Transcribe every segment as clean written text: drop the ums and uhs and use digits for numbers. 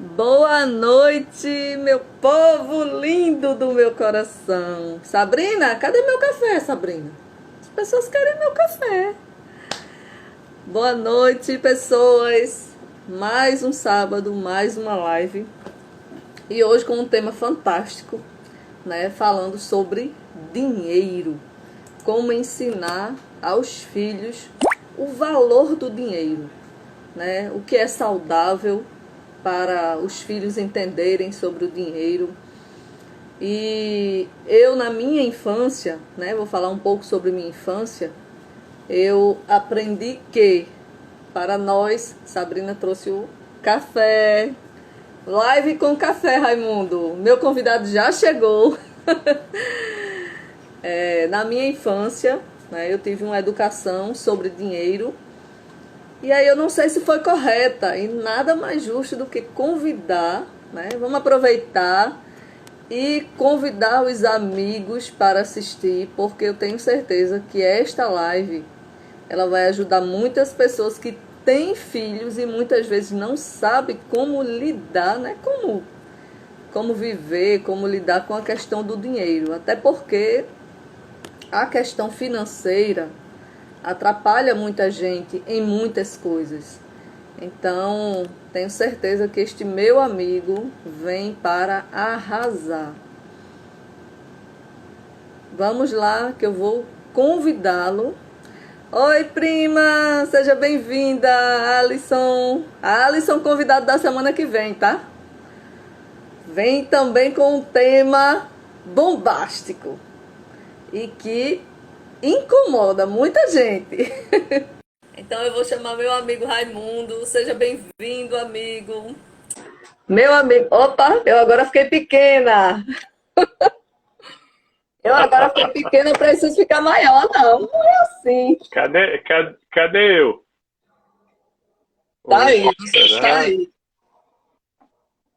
Boa noite, meu povo lindo do meu coração. Sabrina, cadê meu café, Sabrina? As pessoas querem meu café. Boa noite, pessoas. Mais um sábado, mais uma live. E hoje com um tema fantástico, né? Falando sobre dinheiro. Como ensinar aos filhos o valor do dinheiro, né? O que é saudável para os filhos entenderem sobre o dinheiro. E eu, na minha infância, né, vou falar um pouco sobre minha infância, eu aprendi que, para nós, Sabrina trouxe o café. Live com café, Raimundo. Meu convidado já chegou. Na minha infância, né, eu tive uma educação sobre dinheiro. E aí eu não sei se foi correta. E nada mais justo do que convidar, né? Vamos aproveitar e convidar os amigos para assistir, porque eu tenho certeza que esta live ela vai ajudar muitas pessoas que têm filhos e muitas vezes não sabem como lidar, né? Como viver, como lidar com a questão do dinheiro. Até porque a questão financeira atrapalha muita gente em muitas coisas. Então, tenho certeza que este meu amigo vem para arrasar. Vamos lá, que eu vou convidá-lo. Oi, prima! Seja bem-vinda, Alisson. A Alisson, convidado da semana que vem, tá? Vem também com um tema bombástico e que incomoda muita gente. Então eu vou chamar meu amigo Raimundo. Seja bem-vindo, amigo. Meu amigo. Opa, eu agora fiquei pequena. Eu agora fiquei pequena, preciso ficar maior, não. Não é assim. Cadê eu? Tá Oi, aí, você está será? aí.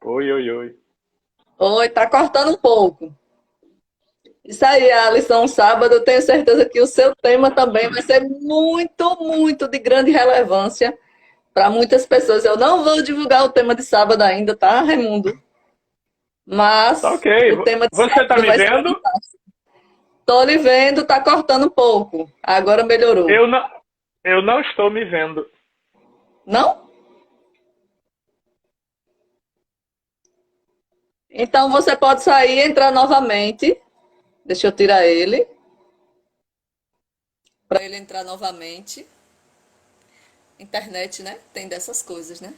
Oi, oi, oi. Oi, tá cortando um pouco. Isso aí, Alisson, sábado, eu tenho certeza que o seu tema também vai ser muito, muito de grande relevância para muitas pessoas. Eu não vou divulgar o tema de sábado ainda, tá, Raimundo? Tá Mas ok. o tema de Você tá sábado me vai ser vendo? fantástico. Tô lhe vendo, tá cortando um pouco. Agora melhorou. Eu não estou me vendo. Não? Então você pode sair e entrar novamente. Deixa eu tirar ele, para ele entrar novamente. Internet, né? Tem dessas coisas, né?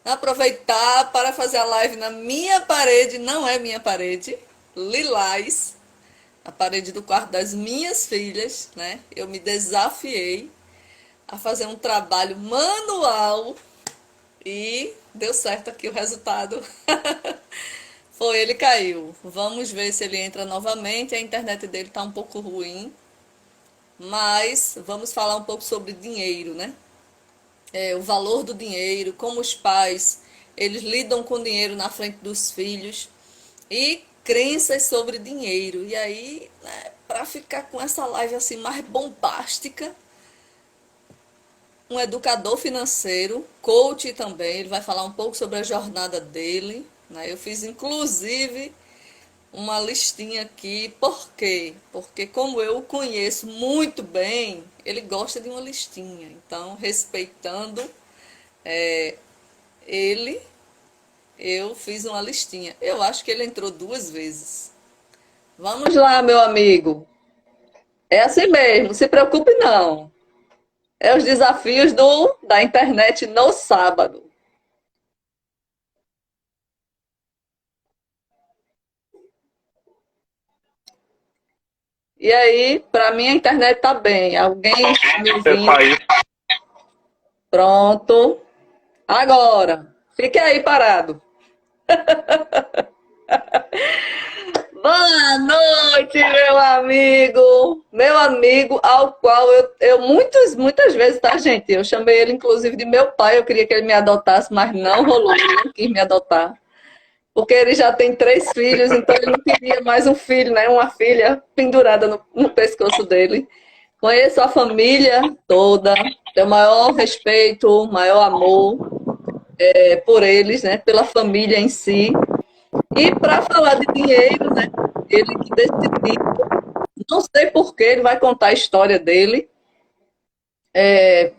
Aproveitar para fazer a live na minha parede, não é minha parede, lilás, a parede do quarto das minhas filhas, né? Eu me desafiei a fazer um trabalho manual e deu certo aqui o resultado. Foi, ele caiu. Vamos ver se ele entra novamente. A internet dele está um pouco ruim, mas vamos falar um pouco sobre dinheiro, né? O valor do dinheiro, como os pais eles lidam com o dinheiro na frente dos filhos e crenças sobre dinheiro. E aí, né, para ficar com essa live assim mais bombástica, um educador financeiro, coach também, ele vai falar um pouco sobre a jornada dele, né? Eu fiz inclusive uma listinha aqui. Por quê? Porque como eu o conheço muito bem, ele gosta de uma listinha. Então, respeitando ele, eu fiz uma listinha. Eu acho que ele entrou duas vezes. Vamos lá, meu amigo. É assim mesmo, se preocupe não. É os desafios da internet no sábado. E aí, para mim a internet tá bem. Alguém está me Eu ouvindo? saí. Pronto. Agora, fique aí parado. Boa noite, meu amigo. Meu amigo, ao qual eu muitas vezes, tá, gente? Eu chamei ele, inclusive, de meu pai. Eu queria que ele me adotasse, mas não rolou. Ele não quis me adotar. Porque ele já tem três filhos, então ele não queria mais um filho, né? Uma filha pendurada no pescoço dele. Conheço a família toda, tenho o maior respeito, maior amor. por eles, né? Pela família em si. E para falar de dinheiro, né? Ele que decidiu, não sei por que ele vai contar a história dele,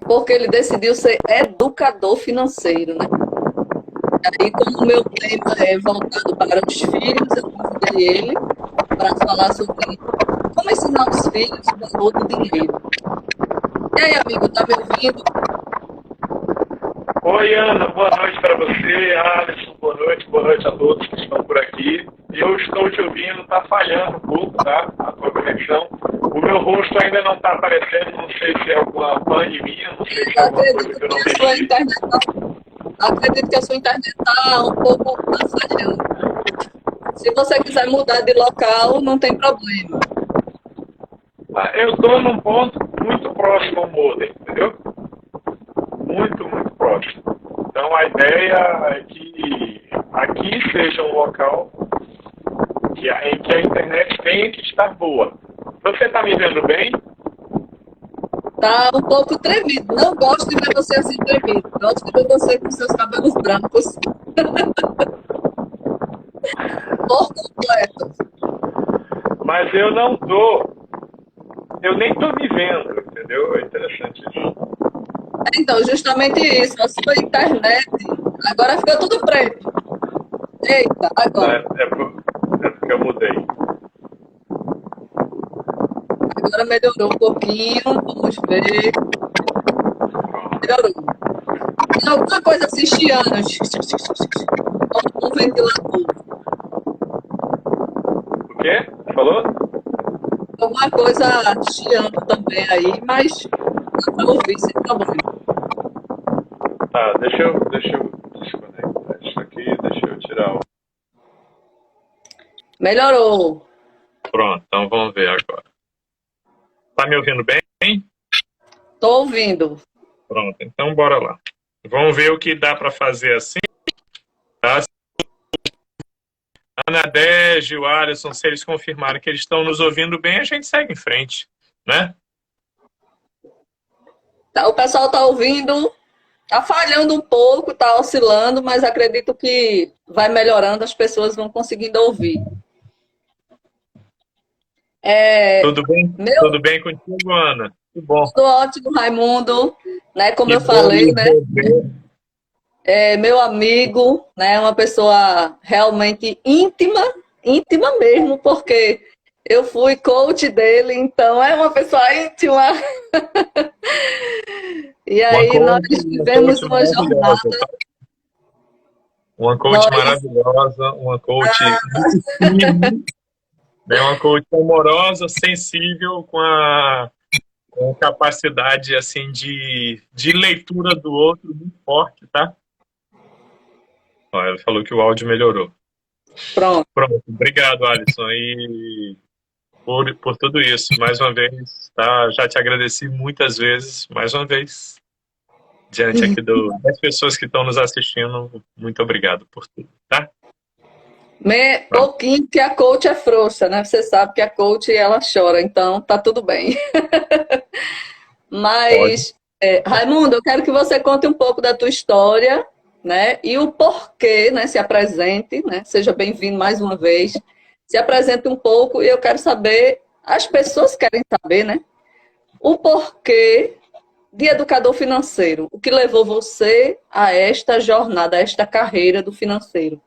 porque ele decidiu ser educador financeiro, né? Aí, como o meu tema é voltado para os filhos, eu convidei ele para falar sobre como ensinar os filhos o valor do dinheiro. E aí, amigo, tá me ouvindo? Oi, Ana, boa noite para você, Alisson, boa noite a todos que estão por aqui. Eu estou te ouvindo, está falhando um pouco, tá? A tua conexão. O meu rosto ainda não está aparecendo, não sei se é alguma pane minha, não sei se é alguma coisa que eu não mexi. Acredito que a sua internet está um pouco falhando. Se você quiser mudar de local, não tem problema. Eu estou num ponto muito próximo ao modem, entendeu? Muito, muito próximo. Então a ideia é que aqui seja um local em que a internet tenha que estar boa. Você está me vendo bem? Tá um pouco tremido. Não gosto de ver você assim tremido. Gosto de ver você com seus cabelos brancos. Por completo. Mas eu não tô. Eu nem tô me vendo, entendeu? É interessante isso. Então, justamente isso. A sua internet agora fica tudo preto. Eita, agora. É porque eu mudei. Agora melhorou um pouquinho. Vamos ver. Melhorou. Tem alguma coisa assim chiando. Como um ventilador. O quê? Falou? Alguma coisa chiando também aí, mas dá pra ouvir sem problema. Tá, deixa eu desconectar isso aqui, deixa eu tirar o. Melhorou. Pronto, então vamos ver agora. Tá me ouvindo bem? Tô ouvindo. Pronto, então bora lá. Vamos ver o que dá para fazer assim. Tá? A Nadege e o Alisson, se eles confirmarem que eles estão nos ouvindo bem, a gente segue em frente, né? Tá, o pessoal tá ouvindo, tá falhando um pouco, tá oscilando, mas acredito que vai melhorando, as pessoas vão conseguindo ouvir. Tudo bem? Meu, Tudo bem contigo, Ana? Que bom. tudo ótimo, Raimundo, né? Como Que eu bom falei, me né? ver. Meu amigo, né? Uma pessoa realmente íntima, íntima mesmo, porque eu fui coach dele, então é uma pessoa íntima. E aí nós Uma vivemos coach uma jornada. maravilhosa, tá? Uma coach Nós, maravilhosa, uma coach disciplina, né? Uma coach amorosa, sensível, com capacidade assim de leitura do outro muito forte, tá? Ó, ela falou que o áudio melhorou. pronto. Pronto, obrigado, Alisson, e por tudo isso, mais uma vez, tá? Já te agradeci muitas vezes, mais uma vez, diante aqui das pessoas que estão nos assistindo, muito obrigado por tudo, tá? Pouquinho que a coach é frouxa, né? Você sabe que a coach ela chora, então tá tudo bem. Pode. Mas, Raimundo, eu quero que você conte um pouco da tua história, né? E o porquê, né? Se apresente, né? Seja bem-vindo mais uma vez. Se apresente um pouco e eu quero saber, as pessoas querem saber, né? O porquê de educador financeiro. O que levou você a esta jornada, a esta carreira do financeiro?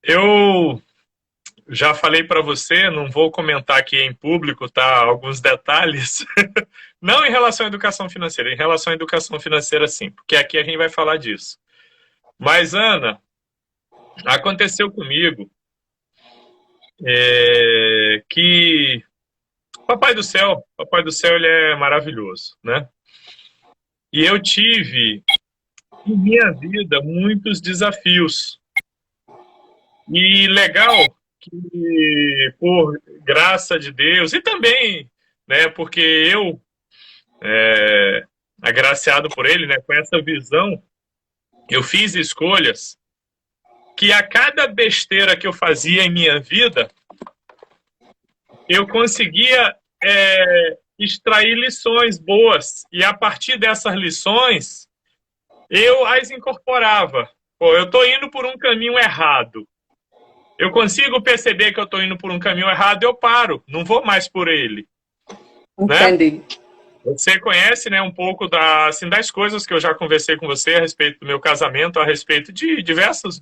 Eu já falei para você, não vou comentar aqui em público, tá? Alguns detalhes. Não em relação à educação financeira, em relação à educação financeira, sim, porque aqui a gente vai falar disso. Mas, Ana, aconteceu comigo que Papai do Céu, ele é maravilhoso, né? E eu tive em minha vida muitos desafios. E legal que, por graça de Deus, e também, né, porque eu, agraciado por ele, né, com essa visão, eu fiz escolhas que a cada besteira que eu fazia em minha vida, eu conseguia extrair lições boas. E a partir dessas lições, eu as incorporava. Pô, eu estou indo por um caminho errado. Eu consigo perceber que eu estou indo por um caminho errado, eu paro, não vou mais por ele. Entendi. Né? Você conhece, né, um pouco assim, das coisas que eu já conversei com você a respeito do meu casamento, a respeito de diversos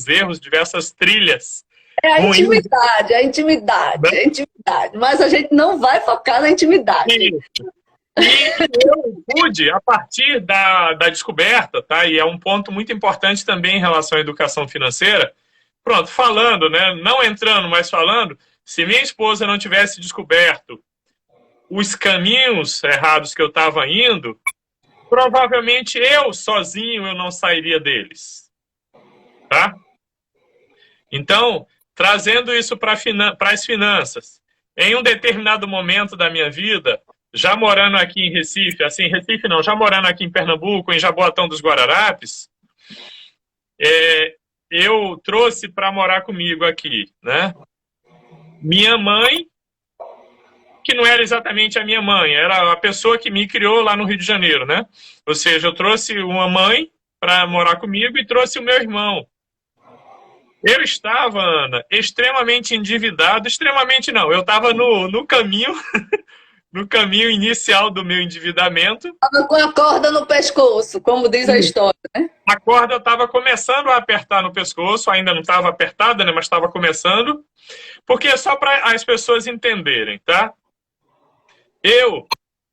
erros, diversas trilhas. É a ruins, intimidade, a intimidade, né? a intimidade. Mas a gente não vai focar na intimidade. Isso. E eu pude, a partir da descoberta, tá? E é um ponto muito importante também em relação à educação financeira. Pronto, falando, né? Não entrando, mas falando, se minha esposa não tivesse descoberto os caminhos errados que eu estava indo, provavelmente eu, sozinho, eu não sairia deles. Tá? Então, trazendo isso para as finanças, em um determinado momento da minha vida, já morando aqui em Recife, assim, Recife não, já morando aqui em Pernambuco, em Jaboatão dos Guararapes, eu trouxe para morar comigo aqui, né? Minha mãe, que não era exatamente a minha mãe, era a pessoa que me criou lá no Rio de Janeiro, né? Ou seja, eu trouxe uma mãe para morar comigo e trouxe o meu irmão. Eu estava, Ana, extremamente endividado, extremamente não, eu estava no caminho, no caminho inicial do meu endividamento. Estava com a corda no pescoço, como diz a história, né? A corda estava começando a apertar no pescoço, ainda não estava apertada, né, mas estava começando, porque só para as pessoas entenderem, tá? Eu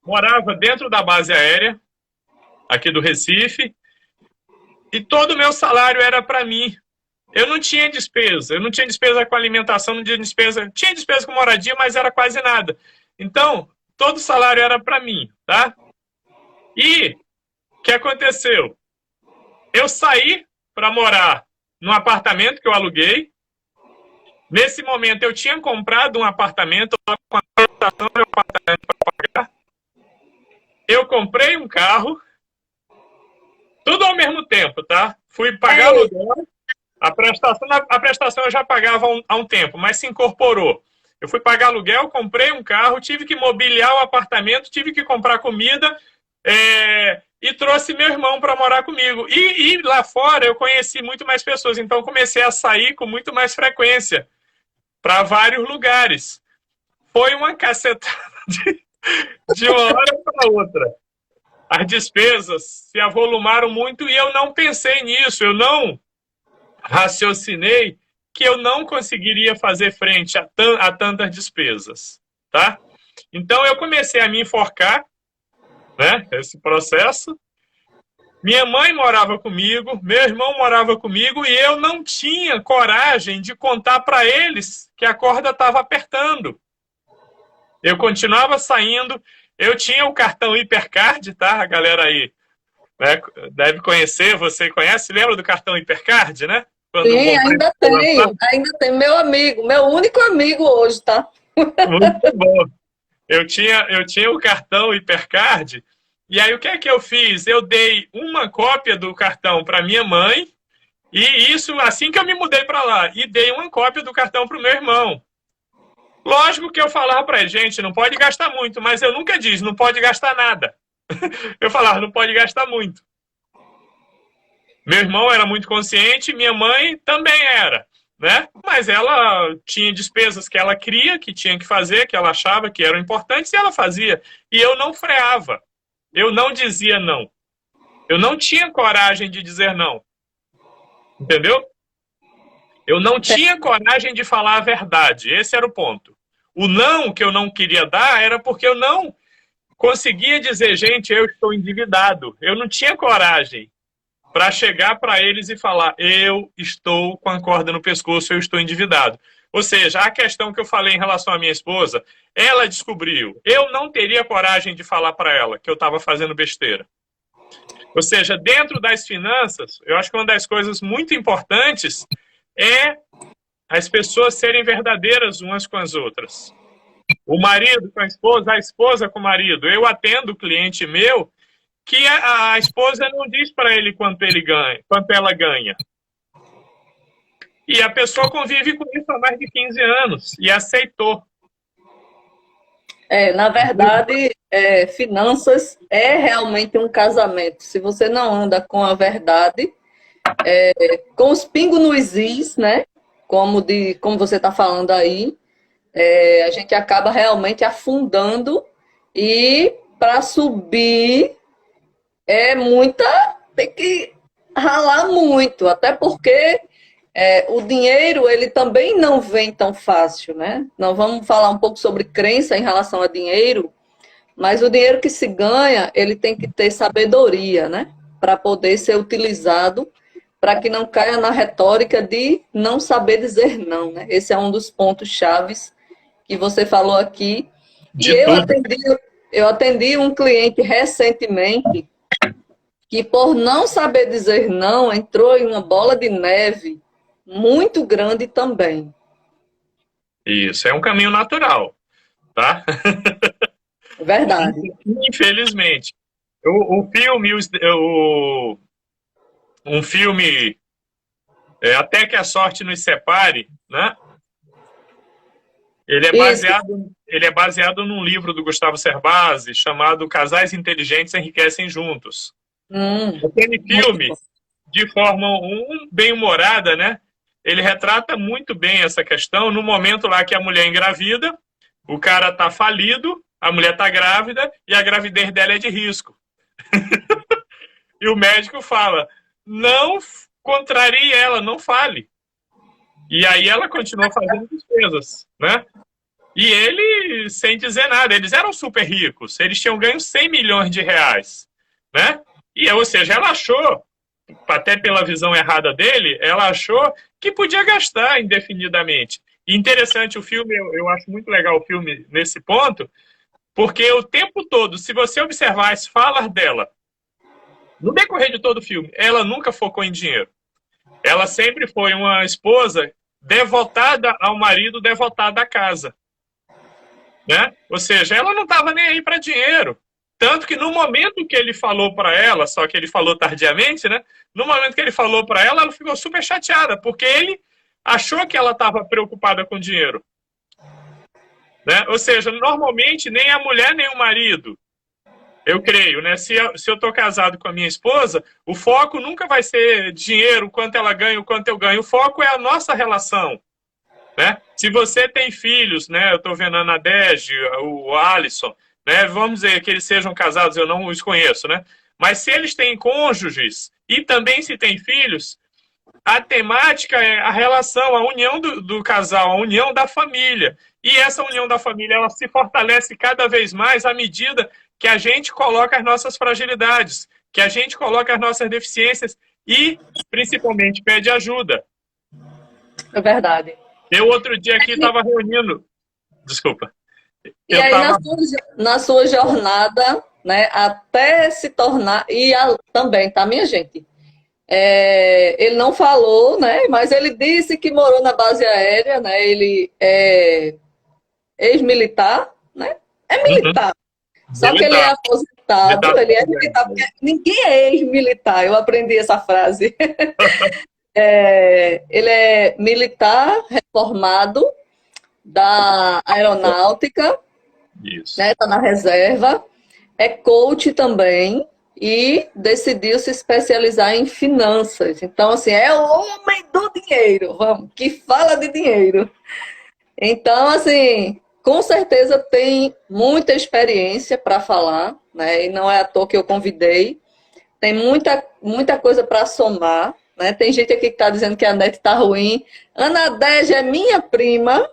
morava dentro da base aérea, aqui do Recife, e todo o meu salário era para mim. Eu não tinha despesa com alimentação, não tinha despesa com moradia, mas era quase nada. Então, todo o salário era para mim, tá? E o que aconteceu? Eu saí para morar num apartamento que eu aluguei. Nesse momento, eu tinha comprado um apartamento com a prestação de apartamento para pagar. Eu comprei um carro, tudo ao mesmo tempo, tá? Fui pagar aluguel. A prestação eu já pagava há um tempo, mas se incorporou. Eu fui pagar aluguel, comprei um carro, tive que mobiliar o apartamento, tive que comprar comida e trouxe meu irmão para morar comigo. E lá fora eu conheci muito mais pessoas, então comecei a sair com muito mais frequência para vários lugares. Foi uma cacetada de uma hora para outra. As despesas se avolumaram muito e eu não pensei nisso, eu não raciocinei que eu não conseguiria fazer frente a tantas despesas, tá? Então eu comecei a me enforcar, né? Esse processo. Minha mãe morava comigo, meu irmão morava comigo e eu não tinha coragem de contar para eles que a corda estava apertando. Eu continuava saindo, eu tinha o cartão Hipercard, tá? A galera aí, né, deve conhecer, você conhece? Lembra do cartão Hipercard, né? Sim, ainda tenho. Meu amigo, meu único amigo hoje, tá? Muito bom. Eu tinha o cartão Hipercard, e aí o que é que eu fiz? Eu dei uma cópia do cartão para minha mãe, e isso assim que eu me mudei para lá, e dei uma cópia do cartão para o meu irmão. Lógico que eu falava para ele, gente, não pode gastar muito, mas eu nunca disse, não pode gastar nada. Eu falava, não pode gastar muito. Meu irmão era muito consciente, minha mãe também era, né? Mas ela tinha despesas que ela queria, que tinha que fazer, que ela achava que eram importantes, e ela fazia. E eu não freava. Eu não dizia não. Eu não tinha coragem de dizer não. Entendeu? Eu não tinha coragem de falar a verdade. Esse era o ponto. O não que eu não queria dar era porque eu não conseguia dizer, gente, eu estou endividado. Eu não tinha coragem para chegar para eles e falar, eu estou com a corda no pescoço, eu estou endividado. Ou seja, a questão que eu falei em relação à minha esposa, ela descobriu. Eu não teria coragem de falar para ela que eu estava fazendo besteira. Ou seja, dentro das finanças, eu acho que uma das coisas muito importantes é as pessoas serem verdadeiras umas com as outras. O marido com a esposa com o marido. Eu atendo cliente meu que a esposa não diz para ele quanto ela ganha. E a pessoa convive com isso há mais de 15 anos e aceitou. Na verdade, finanças é realmente um casamento. Se você não anda com a verdade, com os pingos nos is, né? Como você está falando aí, a gente acaba realmente afundando e para subir tem que ralar muito, até porque o dinheiro ele também não vem tão fácil, né? Nós vamos falar um pouco sobre crença em relação a dinheiro, mas o dinheiro que se ganha, ele tem que ter sabedoria, né? Para poder ser utilizado, para que não caia na retórica de não saber dizer não, né? Esse é um dos pontos chaves que você falou aqui. E De tudo. eu atendi um cliente recentemente que, por não saber dizer não, entrou em uma bola de neve muito grande também. Isso, é um caminho natural, tá? Verdade. Infelizmente. O filme, um filme Até que a Sorte Nos Separe, né? Ele é baseado num livro do Gustavo Cerbasi chamado Casais Inteligentes Enriquecem Juntos. Aquele filme, de forma bem-humorada, né? Ele retrata muito bem essa questão no momento lá que a mulher engravida, o cara tá falido, a mulher tá grávida e a gravidez dela é de risco. E o médico fala, não contrarie ela, não fale. E aí ela continuou fazendo despesas, né? E ele, sem dizer nada, eles eram super ricos, eles tinham ganho 100 milhões de reais, né? E, ou seja, ela achou, até pela visão errada dele, ela achou que podia gastar indefinidamente. E interessante o filme, eu acho muito legal o filme nesse ponto, porque o tempo todo, se você observar as falas dela, no decorrer de todo o filme, ela nunca focou em dinheiro. Ela sempre foi uma esposa devotada ao marido, devotada à casa. Né? Ou seja, ela não estava nem aí para dinheiro. Tanto que no momento que ele falou para ela, só que ele falou tardiamente, né? No momento que ele falou para ela, ela ficou super chateada, porque ele achou que ela estava preocupada com dinheiro. Né? Ou seja, normalmente nem a mulher nem o marido, eu creio, né? Se eu estou casado com a minha esposa, o foco nunca vai ser dinheiro, quanto ela ganha, o quanto eu ganho. O foco é a nossa relação. Né? Se você tem filhos, né? Eu estou vendo a Nadege, o Alisson, né? Vamos dizer que eles sejam casados, eu não os conheço, né? Mas se eles têm cônjuges e também se têm filhos, a temática é a relação, a união do casal, a união da família. E essa união da família, ela se fortalece cada vez mais à medida que a gente coloca as nossas fragilidades, que a gente coloca as nossas deficiências e, principalmente, pede ajuda. É verdade. Eu, outro dia aqui, estava reunindo... Desculpa. E aí, na sua jornada, né, até se tornar... também, tá, minha gente? Ele não falou, né, mas ele disse que morou na base aérea, né, ele é ex-militar, né? É militar. Só que ele é aposentado, ele é militar, porque ninguém é ex-militar, eu aprendi essa frase. Ele é militar reformado da aeronáutica, né? Tá na reserva, é coach também e decidiu se especializar em finanças. Então, assim, é o homem do dinheiro, que fala de dinheiro. Então, assim, com certeza tem muita experiência para falar, né? E não é à toa que eu convidei. Tem muita coisa para somar, né? Tem gente aqui que está dizendo que a net está ruim. Ana Dege é minha prima.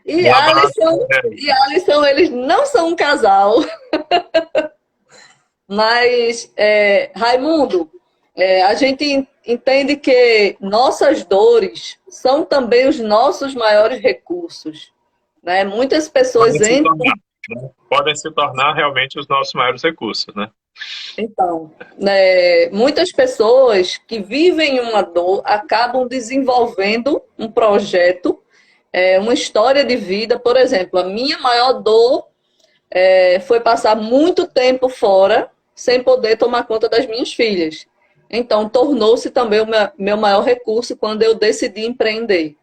E Alisson, eles não são um casal. Mas, Raimundo, a gente entende que nossas dores são também os nossos maiores recursos. Né? Muitas pessoas podem se tornar realmente os nossos maiores recursos, né? Então, muitas pessoas que vivem uma dor acabam desenvolvendo um projeto, uma história de vida. Por exemplo, a minha maior dor foi passar muito tempo fora sem poder tomar conta das minhas filhas. Então, tornou-se também o meu maior recurso quando eu decidi empreender.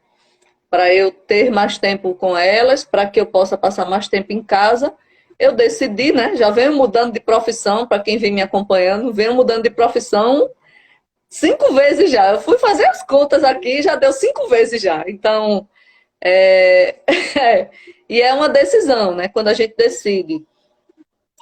para eu ter mais tempo com elas, para que eu possa passar mais tempo em casa, eu decidi, né? Já venho mudando de profissão, para quem vem me acompanhando, venho mudando de profissão 5 vezes já. Eu fui fazer as contas aqui, já deu 5 vezes já. Então, é... e é uma decisão, né? Quando a gente decide.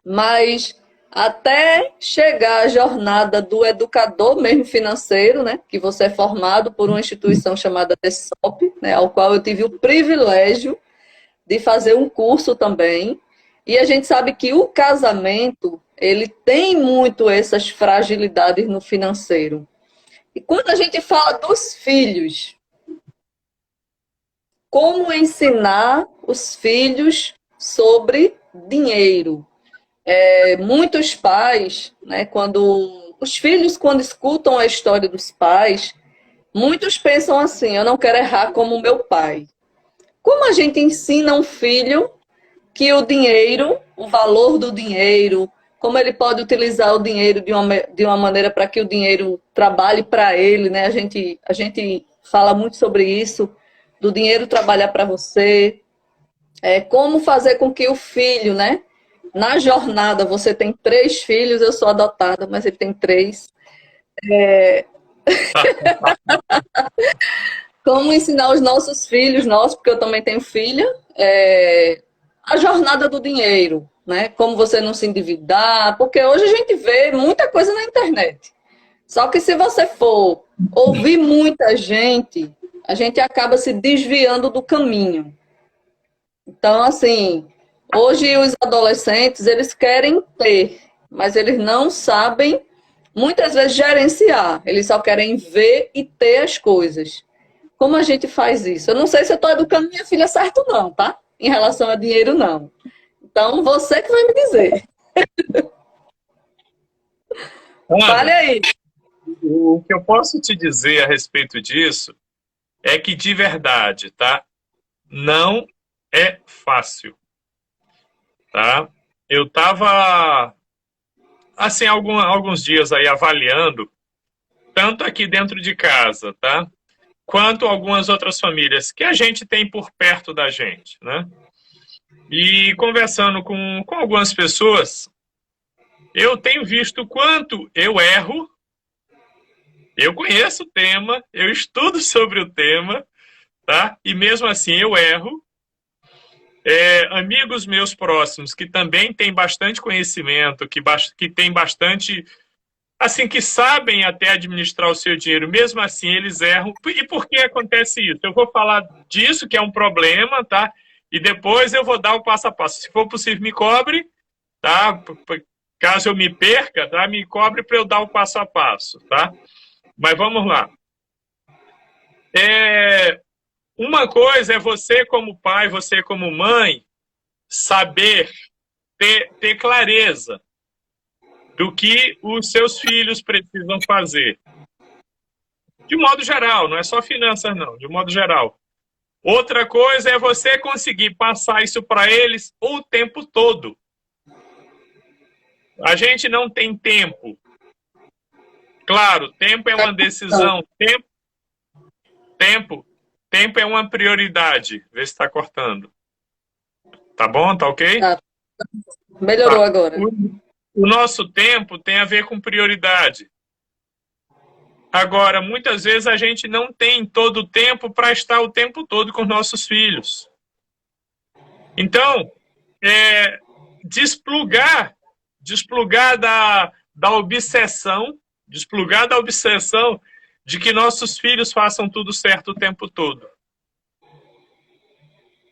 Mas até chegar a jornada do educador mesmo financeiro, né? Que você é formado por uma instituição chamada DESOP, né? Ao qual eu tive o privilégio de fazer um curso também. E a gente sabe que o casamento, ele tem muito essas fragilidades no financeiro. E quando a gente fala dos filhos, como ensinar os filhos sobre dinheiro? Muitos pais, né, quando os filhos, quando escutam a história dos pais, muitos pensam assim: eu não quero errar como meu pai. Como a gente ensina um filho que o dinheiro, o valor do dinheiro, como ele pode utilizar o dinheiro de uma maneira para que o dinheiro trabalhe para ele, né? A gente fala muito sobre isso, do dinheiro trabalhar para você. Como fazer com que o filho, né? Na jornada, você tem 3 filhos, eu sou adotada, mas ele tem 3. Como ensinar os nossos filhos, porque eu também tenho filha, a jornada do dinheiro, né? Como você não se endividar, porque hoje a gente vê muita coisa na internet. Só que se você for ouvir muita gente, a gente acaba se desviando do caminho. Então, assim, hoje os adolescentes, eles querem ter, mas eles não sabem, muitas vezes, gerenciar. Eles só querem ver e ter as coisas. Como a gente faz isso? Eu não sei se eu estou educando minha filha certo não, tá? Em relação a dinheiro, não. Então, você que vai me dizer. Fale aí. O que eu posso te dizer a respeito disso é que, de verdade, tá? Não é fácil, tá? Eu estava, assim, alguns dias aí avaliando, tanto aqui dentro de casa, tá? Quanto algumas outras famílias que a gente tem por perto da gente, né? E conversando com algumas pessoas, eu tenho visto quanto eu erro. Eu conheço o tema, eu estudo sobre o tema, tá? E mesmo assim eu erro. Amigos meus próximos que também têm bastante conhecimento, que têm bastante, assim, que sabem até administrar o seu dinheiro, mesmo assim eles erram. E por que acontece isso? Eu vou falar disso, que é um problema, tá? E depois eu vou dar o passo a passo. Se for possível, me cobre, tá? Caso eu me perca, tá? Me cobre para eu dar o passo a passo, tá? Mas vamos lá. Uma coisa é você como pai, você como mãe, saber, ter clareza do que os seus filhos precisam fazer. De modo geral, não é só finanças, não. De modo geral. Outra coisa é você conseguir passar isso para eles o tempo todo. A gente não tem tempo. Claro, tempo é uma decisão. Tempo é uma prioridade. Vê se está cortando. Tá bom? Tá ok? Tá. Melhorou agora. O nosso tempo tem a ver com prioridade. Agora, muitas vezes a gente não tem todo o tempo para estar o tempo todo com os nossos filhos. Então, desplugar da obsessão, de que nossos filhos façam tudo certo o tempo todo.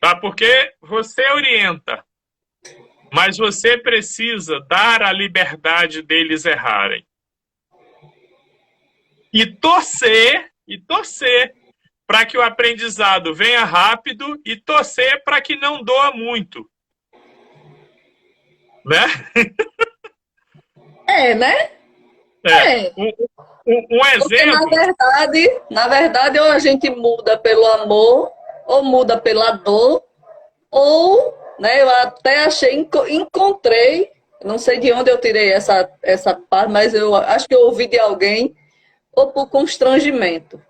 Tá? Porque você orienta, mas você precisa dar a liberdade deles errarem. E torcer para que o aprendizado venha rápido e torcer para que não doa muito. Né? Né? Um exemplo. Porque, na verdade, ou a gente muda pelo amor, ou muda pela dor, ou, né, eu até encontrei, não sei de onde eu tirei essa parte, mas eu acho que eu ouvi de alguém, ou por constrangimento.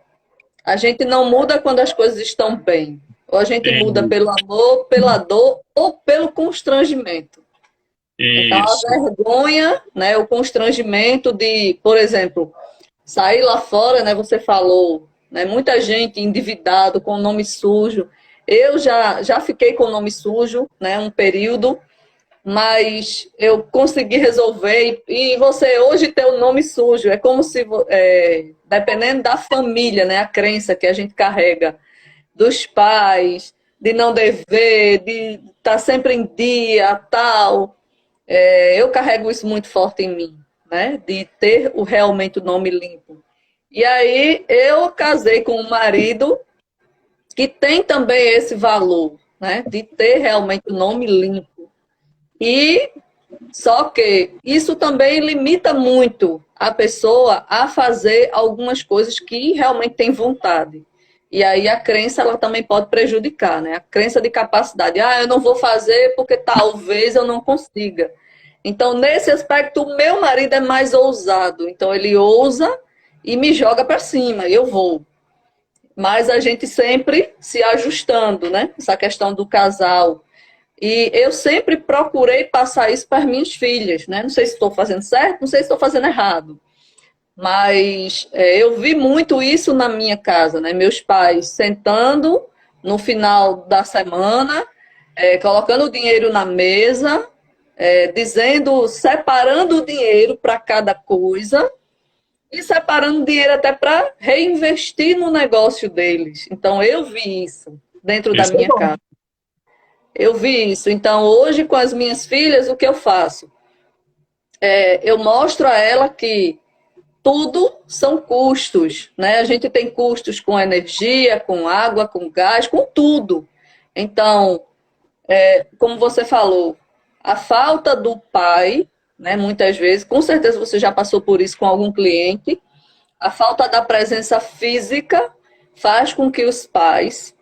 A gente não muda quando as coisas estão bem. Ou a gente muda Sim. pelo amor, pela dor ou pelo constrangimento. Então, a Isso. vergonha, né, o constrangimento de, por exemplo, sair lá fora, né, você falou, né, muita gente endividado com o nome sujo. Eu já fiquei com o nome sujo, né, um período, mas eu consegui resolver. E você hoje ter o nome sujo, é como se, dependendo da família, né, a crença que a gente carrega, dos pais, de não dever, de estar sempre em dia, tal. Eu carrego isso muito forte em mim, né? De ter realmente o nome limpo. E aí eu casei com um marido que tem também esse valor, né? De ter realmente o nome limpo. E só que isso também limita muito a pessoa a fazer algumas coisas que realmente tem vontade. E aí a crença ela também pode prejudicar, né? A crença de capacidade. Ah, eu não vou fazer porque talvez eu não consiga. Então, nesse aspecto, o meu marido é mais ousado. Então, ele ousa e me joga para cima. Eu vou. Mas a gente sempre se ajustando, né? Essa questão do casal. E eu sempre procurei passar isso para as minhas filhas, né? Não sei se estou fazendo certo, não sei se estou fazendo errado. Mas eu vi muito isso na minha casa, né? Meus pais sentando no final da semana, colocando o dinheiro na mesa, dizendo, separando o dinheiro para cada coisa e separando dinheiro até para reinvestir no negócio deles. Então, eu vi isso dentro da Isso é minha bom. casa. Eu vi isso. Então, hoje, com as minhas filhas, o que eu faço? Eu mostro a ela que tudo são custos, né? A gente tem custos com energia, com água, com gás, com tudo. Então, como você falou, a falta do pai, né? Muitas vezes, com certeza você já passou por isso com algum cliente, a falta da presença física faz com que os pais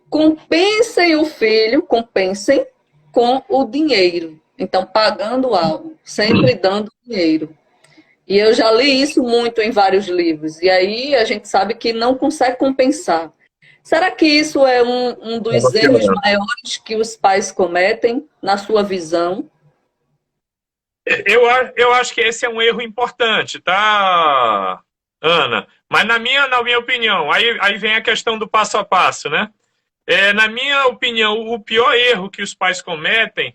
compensem o filho, compensem com o dinheiro. Então, pagando algo, sempre dando dinheiro. E eu já li isso muito em vários livros. E aí a gente sabe que não consegue compensar. Será que isso é um dos erros maiores que os pais cometem, na sua visão? Eu acho que esse é um erro importante, tá, Ana? Mas na minha opinião, aí vem a questão do passo a passo, né? Na minha opinião, o pior erro que os pais cometem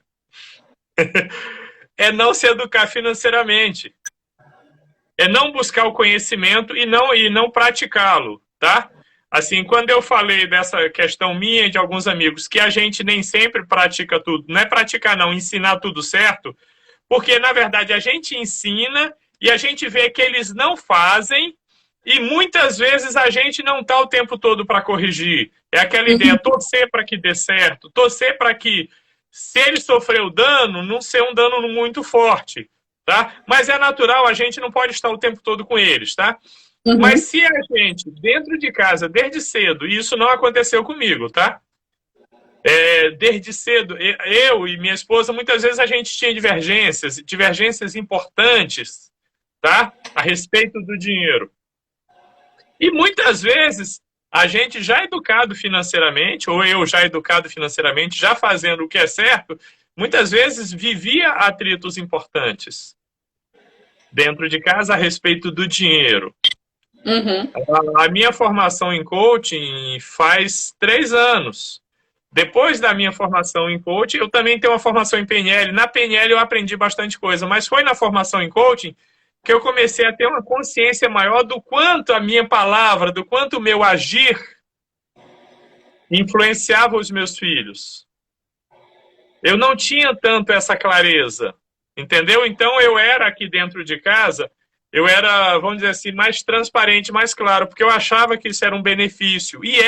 é não se educar financeiramente. É não buscar o conhecimento e não praticá-lo, tá? Assim, quando eu falei dessa questão minha e de alguns amigos, que a gente nem sempre pratica tudo, não é praticar não, ensinar tudo certo, porque, na verdade, a gente ensina e a gente vê que eles não fazem e muitas vezes a gente não está o tempo todo para corrigir. É aquela ideia, torcer para que dê certo, torcer para que, se ele sofreu dano, não ser um dano muito forte, tá? Mas é natural, a gente não pode estar o tempo todo com eles, tá? Mas se a gente, dentro de casa, desde cedo, e isso não aconteceu comigo, tá? Desde cedo, eu e minha esposa, muitas vezes a gente tinha divergências importantes, tá? A respeito do dinheiro. E muitas vezes a gente já educado financeiramente, ou eu já educado financeiramente, já fazendo o que é certo, muitas vezes vivia atritos importantes dentro de casa a respeito do dinheiro. A minha formação em coaching faz 3 anos. Depois da minha formação em coaching, eu também tenho uma formação em PNL. Na PNL eu aprendi bastante coisa, mas foi na formação em coaching que eu comecei a ter uma consciência maior do quanto a minha palavra, do quanto o meu agir influenciava os meus filhos. Eu não tinha tanto essa clareza, entendeu? Então eu era aqui dentro de casa, eu era, vamos dizer assim, mais transparente, mais claro, porque eu achava que isso era um benefício, e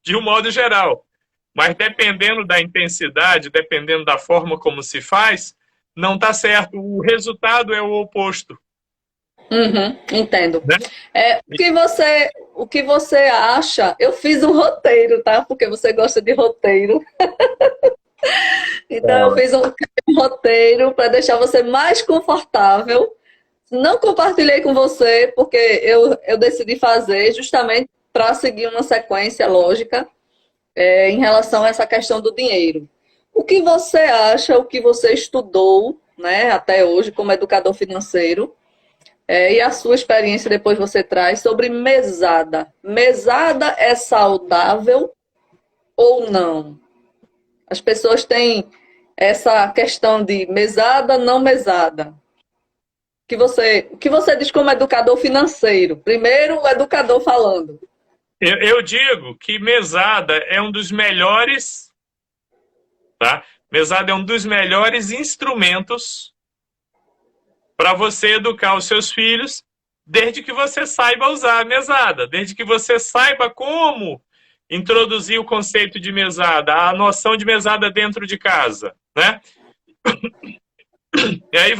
de um modo geral. Mas dependendo da intensidade, dependendo da forma como se faz, não está certo. O resultado é o oposto. Entendo. Né? O que você acha? Eu fiz um roteiro, tá? Porque você gosta de roteiro. Então, eu fiz um roteiro para deixar você mais confortável. Não compartilhei com você, porque eu decidi fazer justamente para seguir uma sequência lógica em relação a essa questão do dinheiro. O que você acha, o que você estudou, né, até hoje como educador financeiro, e a sua experiência depois você traz sobre mesada. Mesada é saudável ou não? As pessoas têm essa questão de mesada, não mesada. O que você diz como educador financeiro? Primeiro, o educador falando. Eu digo que mesada é um dos melhores, tá? Mesada é um dos melhores instrumentos para você educar os seus filhos, desde que você saiba usar a mesada, desde que você saiba como introduzir o conceito de mesada, a noção de mesada dentro de casa, né? E aí,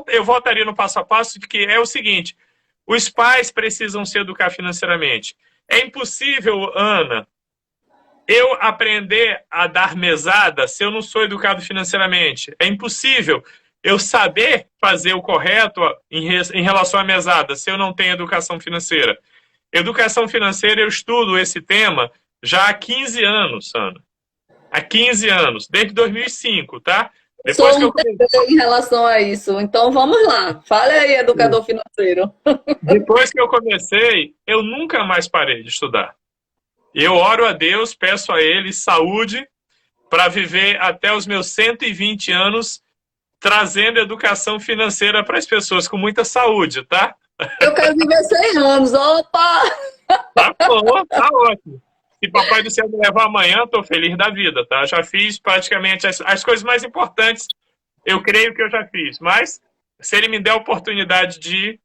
eu voltaria no passo a passo, de que é o seguinte: os pais precisam se educar financeiramente. É impossível, Ana, eu aprender a dar mesada se eu não sou educado financeiramente. É impossível eu saber fazer o correto em relação à mesada se eu não tenho educação financeira. Educação financeira, eu estudo esse tema já há 15 anos, Ana. Há 15 anos, desde 2005, tá? Depois sou um bebê em relação a isso. Então, vamos lá. Fale aí, educador financeiro. Depois que eu comecei, eu nunca mais parei de estudar. Eu oro a Deus, peço a Ele saúde para viver até os meus 120 anos trazendo educação financeira para as pessoas com muita saúde, tá? Eu quero viver 100 anos. Opa! Tá bom, tá ótimo. Se Papai do Céu me levar amanhã, estou feliz da vida, tá? Já fiz praticamente as coisas mais importantes, eu creio que eu já fiz. Mas, se ele me der a oportunidade de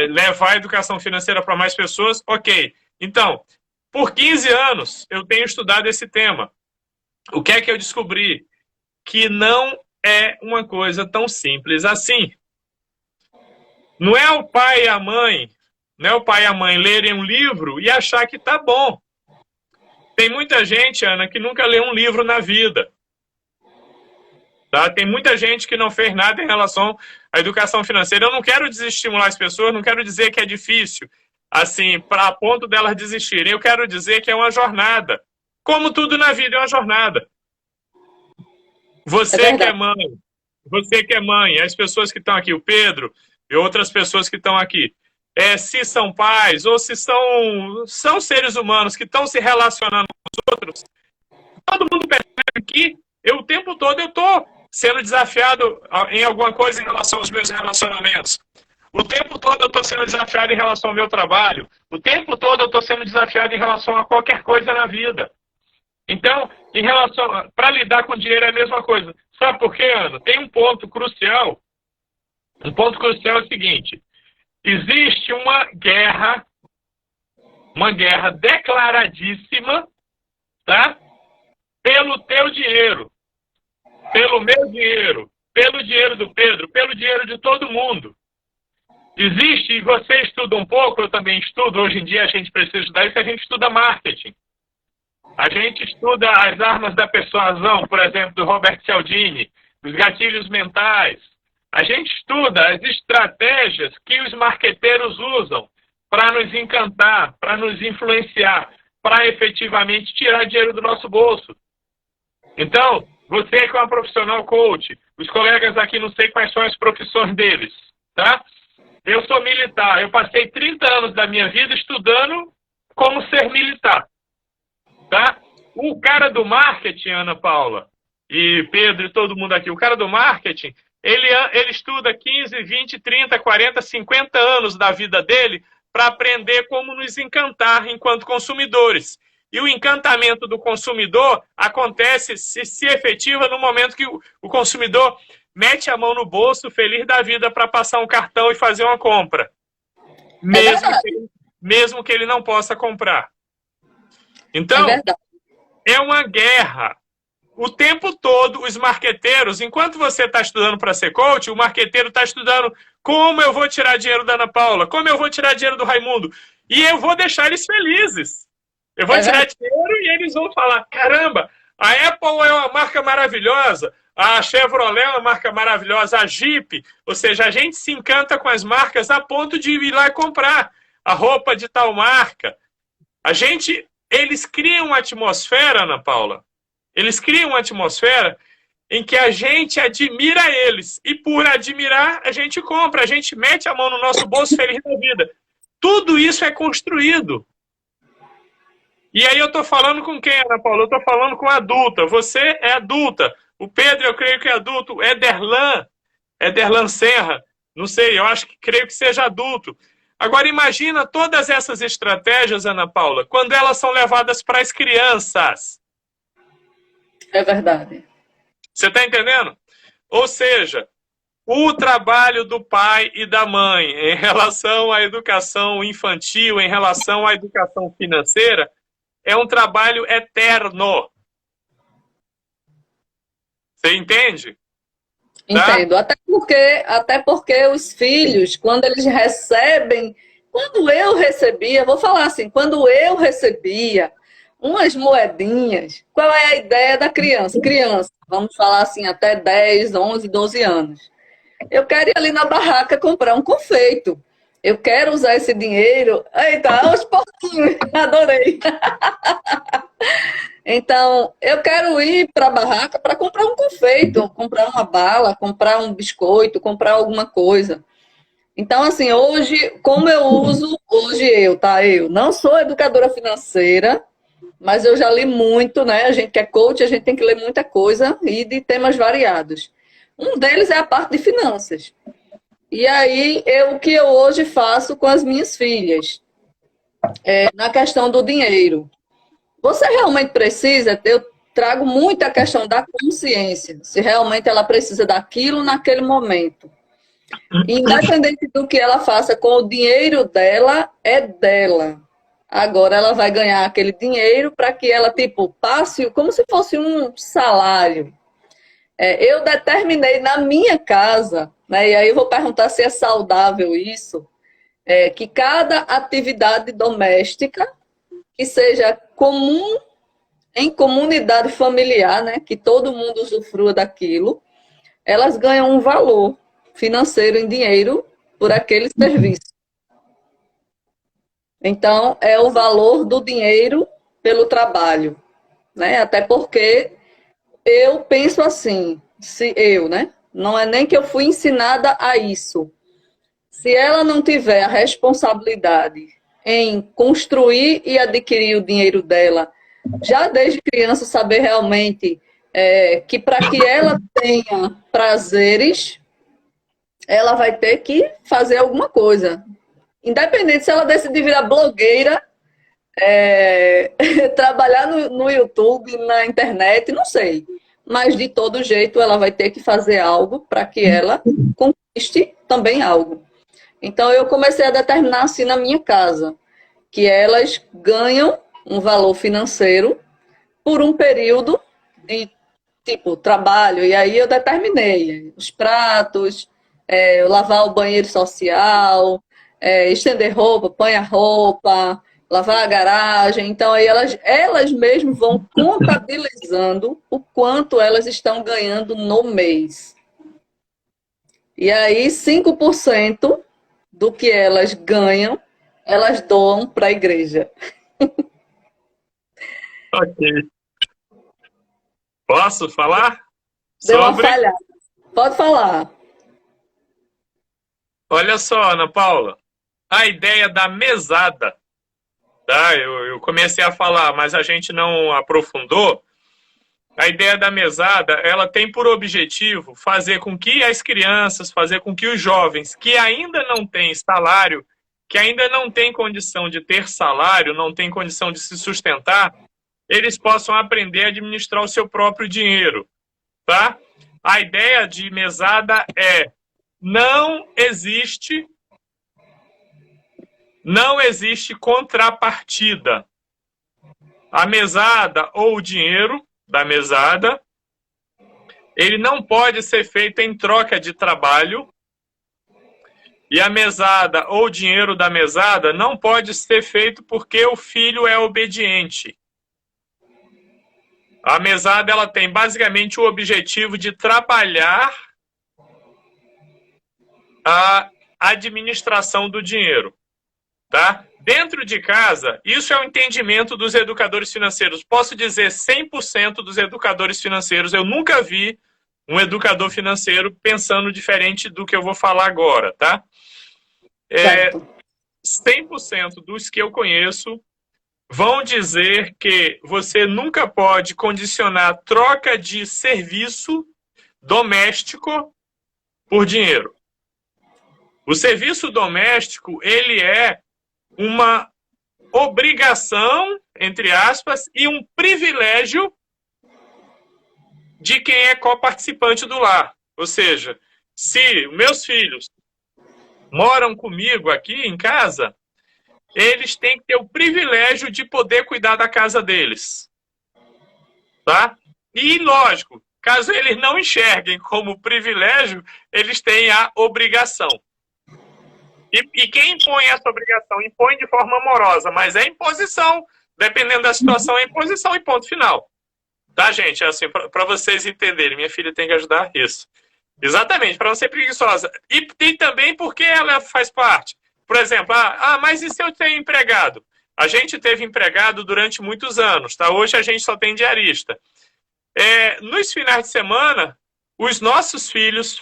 levar a educação financeira para mais pessoas, ok. Então, por 15 anos, eu tenho estudado esse tema. O que é que eu descobri? Que não é uma coisa tão simples assim. Não é o pai e a mãe, não é o pai e a mãe lerem um livro e achar que tá bom. Tem muita gente, Ana, que nunca leu um livro na vida. Tá? Tem muita gente que não fez nada em relação à educação financeira. Eu não quero desestimular as pessoas, não quero dizer que é difícil, assim, para a ponto delas desistirem. Eu quero dizer que é uma jornada. Como tudo na vida é uma jornada. Você que é mãe, as pessoas que estão aqui, o Pedro e outras pessoas que estão aqui, se são pais ou se são seres humanos que estão se relacionando com os outros, todo mundo percebe que o tempo todo eu estou sendo desafiado em alguma coisa em relação aos meus relacionamentos. O tempo todo eu estou sendo desafiado em relação ao meu trabalho. O tempo todo eu estou sendo desafiado em relação a qualquer coisa na vida. Então, para lidar com dinheiro é a mesma coisa. Sabe por quê, Ana? Tem um ponto crucial. Um ponto crucial é o seguinte: existe uma guerra declaradíssima, tá? Pelo teu dinheiro, pelo meu dinheiro, pelo dinheiro do Pedro, pelo dinheiro de todo mundo. Existe, e você estuda um pouco, eu também estudo, hoje em dia a gente precisa estudar isso, a gente estuda marketing. A gente estuda as armas da persuasão, por exemplo, do Robert Cialdini, dos gatilhos mentais. A gente estuda as estratégias que os marqueteiros usam para nos encantar, para nos influenciar, para efetivamente tirar dinheiro do nosso bolso. Então, você que é uma profissional coach, os colegas aqui não sei quais são as profissões deles, tá? Eu sou militar, eu passei 30 anos da minha vida estudando como ser militar, tá? O cara do marketing, Ana Paula, e Pedro e todo mundo aqui, o cara do marketing, ele estuda 15, 20, 30, 40, 50 anos da vida dele para aprender como nos encantar enquanto consumidores. E o encantamento do consumidor acontece, se efetiva, no momento que o consumidor mete a mão no bolso, feliz da vida, para passar um cartão e fazer uma compra. Mesmo que ele não possa comprar. Então, é uma guerra. O tempo todo, os marqueteiros, enquanto você está estudando para ser coach, o marqueteiro está estudando como eu vou tirar dinheiro da Ana Paula, como eu vou tirar dinheiro do Raimundo. E eu vou deixar eles felizes. Eu vou tirar dinheiro e eles vão falar: caramba, a Apple é uma marca maravilhosa, a Chevrolet é uma marca maravilhosa, a Jeep. Ou seja, a gente se encanta com as marcas a ponto de ir lá e comprar. a roupa de tal marca. Eles criam uma atmosfera, Ana Paula, eles criam uma atmosfera em que a gente admira eles. E por admirar, a gente compra, a gente mete a mão no nosso bolso feliz da vida. Tudo isso é construído. E aí eu estou falando com quem, Ana Paula? Eu estou falando com adulta. Você é adulta. O Pedro, eu creio que é adulto. Ederlan Serra, não sei, eu acho que creio que seja adulto. Agora imagina todas essas estratégias, Ana Paula, quando elas são levadas para as crianças. É verdade. Você está entendendo? Ou seja, o trabalho do pai e da mãe em relação à educação infantil, em relação à educação financeira, é um trabalho eterno. Você entende? Entendo. Tá? Até porque os filhos, quando eles recebem, quando eu recebia, vou falar assim, quando eu recebia umas moedinhas, qual é a ideia da criança? Criança, vamos falar assim, até 10, 11, 12 anos. Eu quero ir ali na barraca comprar um confeito. Eu quero usar esse dinheiro. Eita, os porquinhos, adorei. Então, eu quero ir para a barraca para comprar um confeito, comprar uma bala, comprar um biscoito, comprar alguma coisa. Então, assim, hoje, como eu uso, eu não sou educadora financeira, mas eu já li muito, né? A gente que é coach, a gente tem que ler muita coisa e de temas variados. Um deles é a parte de finanças. E aí, o que eu hoje faço com as minhas filhas, na questão do dinheiro. Você realmente precisa, eu trago muito a questão da consciência, se realmente ela precisa daquilo naquele momento. Independente do que ela faça com o dinheiro dela, é dela. Agora ela vai ganhar aquele dinheiro para que ela, tipo, passe como se fosse um salário. Eu determinei na minha casa, né, e aí eu vou perguntar se é saudável isso, que cada atividade doméstica que seja comum em comunidade familiar, né, que todo mundo usufrua daquilo, elas ganham um valor financeiro em dinheiro por aquele serviço. Então, é o valor do dinheiro pelo trabalho, né? Até porque eu penso assim, né? Não é nem que eu fui ensinada a isso. Se ela não tiver a responsabilidade em construir e adquirir o dinheiro dela, já desde criança saber realmente que para que ela tenha prazeres, ela vai ter que fazer alguma coisa. Independente se ela decidir virar blogueira, trabalhar no YouTube, na internet, não sei. Mas, de todo jeito, ela vai ter que fazer algo para que ela conquiste também algo. Então, eu comecei a determinar assim na minha casa, que elas ganham um valor financeiro por um período de, tipo, trabalho. E aí eu determinei os pratos, lavar o banheiro social, estender roupa, põe a roupa, lavar a garagem. Então, aí elas mesmas vão contabilizando o quanto elas estão ganhando no mês. E aí, 5% do que elas ganham, elas doam para a igreja. Ok. Posso falar? Deu uma falhada. Pode falar. Olha só, Ana Paula, a ideia da mesada, tá? Eu comecei a falar, mas a gente não aprofundou. A ideia da mesada, ela tem por objetivo fazer com que as crianças, fazer com que os jovens que ainda não têm salário, que ainda não têm condição de ter salário, não têm condição de se sustentar, eles possam aprender a administrar o seu próprio dinheiro, tá? A ideia de mesada não existe contrapartida. A mesada ou o dinheiro da mesada, ele não pode ser feito em troca de trabalho, e a mesada ou o dinheiro da mesada não pode ser feito porque o filho é obediente. A mesada, ela tem basicamente o objetivo de trabalhar a administração do dinheiro. tá? Dentro de casa, isso é o entendimento dos educadores financeiros. Posso dizer 100% dos educadores financeiros. Eu nunca vi um educador financeiro pensando diferente do que eu vou falar agora, tá? Certo. 100% dos que eu conheço vão dizer que você nunca pode condicionar troca de serviço doméstico por dinheiro. O serviço doméstico, ele é uma obrigação, entre aspas, e um privilégio de quem é coparticipante do lar. Ou seja, se meus filhos moram comigo aqui em casa, eles têm que ter o privilégio de poder cuidar da casa deles. Tá? E, lógico, caso eles não enxerguem como privilégio, eles têm a obrigação. E quem impõe essa obrigação? Impõe de forma amorosa, mas é imposição. Dependendo da situação, é imposição e ponto final. Tá, gente? É assim, para vocês entenderem. Minha filha tem que ajudar isso. Exatamente, para não ser preguiçosa. E também porque ela faz parte. Por exemplo, mas e se eu tenho empregado? A gente teve empregado durante muitos anos, tá? Hoje a gente só tem diarista. Nos finais de semana, os nossos filhos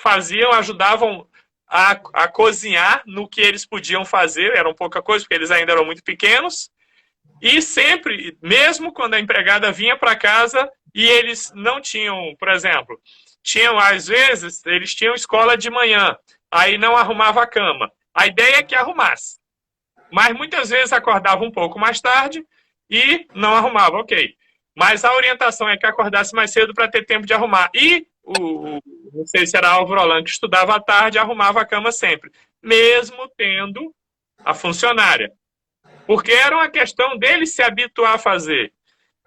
ajudavam a cozinhar no que eles podiam fazer, era pouca coisa, porque eles ainda eram muito pequenos, e sempre, mesmo quando a empregada vinha para casa e eles não tinham, por exemplo, às vezes, eles tinham escola de manhã, aí não arrumava a cama. A ideia é que arrumasse, mas muitas vezes acordava um pouco mais tarde e não arrumava, ok. Mas a orientação é que acordasse mais cedo para ter tempo de arrumar. E não sei se era Álvaro Holanda, que estudava à tarde e arrumava a cama sempre, mesmo tendo a funcionária. Porque era uma questão dele se habituar a fazer.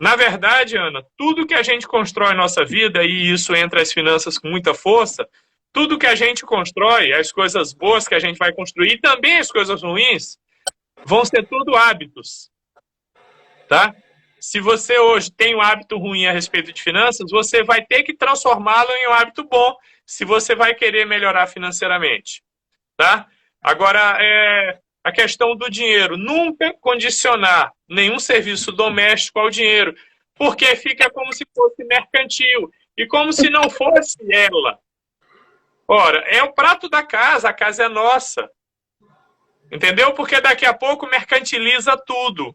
Na verdade, Ana, tudo que a gente constrói na nossa vida, e isso entra as finanças com muita força, tudo que a gente constrói, as coisas boas que a gente vai construir, e também as coisas ruins, vão ser tudo hábitos. Tá? Se você hoje tem um hábito ruim a respeito de finanças, você vai ter que transformá-lo em um hábito bom, se você vai querer melhorar financeiramente. Tá? Agora, a questão do dinheiro. Nunca condicionar nenhum serviço doméstico ao dinheiro, porque fica como se fosse mercantil, e como se não fosse ela. Ora, é o prato da casa, a casa é nossa. Entendeu? Porque daqui a pouco mercantiliza tudo.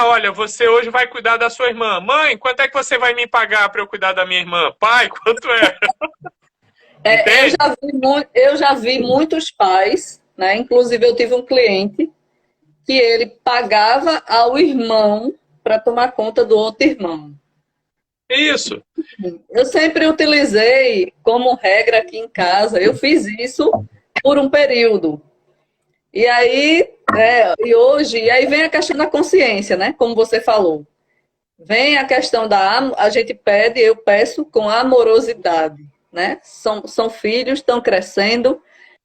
Olha, você hoje vai cuidar da sua irmã. Mãe, quanto é que você vai me pagar para eu cuidar da minha irmã? Pai, quanto é? Eu já vi muitos pais, né? Inclusive eu tive um cliente que ele pagava ao irmão para tomar conta do outro irmão. Isso. Eu sempre utilizei como regra aqui em casa, eu fiz isso por um período. E aí, e aí vem a questão da consciência, né? Como você falou. Vem a questão a gente eu peço com amorosidade, né? São filhos, estão crescendo,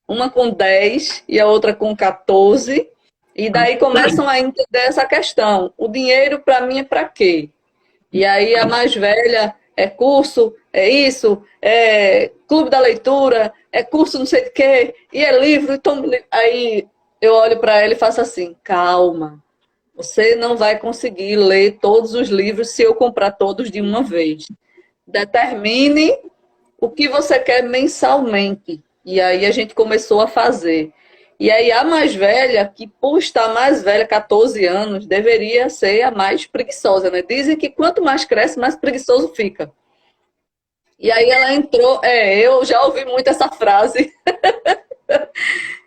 uma com 10 e a outra com 14, e daí começam a entender essa questão. O dinheiro para mim é para quê? E aí a mais velha é curso, é isso, é clube da leitura, é curso não sei de quê, e é livro. Então, aí eu olho para ela e faço assim, calma, você não vai conseguir ler todos os livros se eu comprar todos de uma vez. Determine o que você quer mensalmente. E aí a gente começou a fazer. E aí a mais velha, que por estar mais velha, 14 anos, deveria ser a mais preguiçosa, né? Dizem que quanto mais cresce, mais preguiçoso fica. E aí ela entrou, eu já ouvi muito essa frase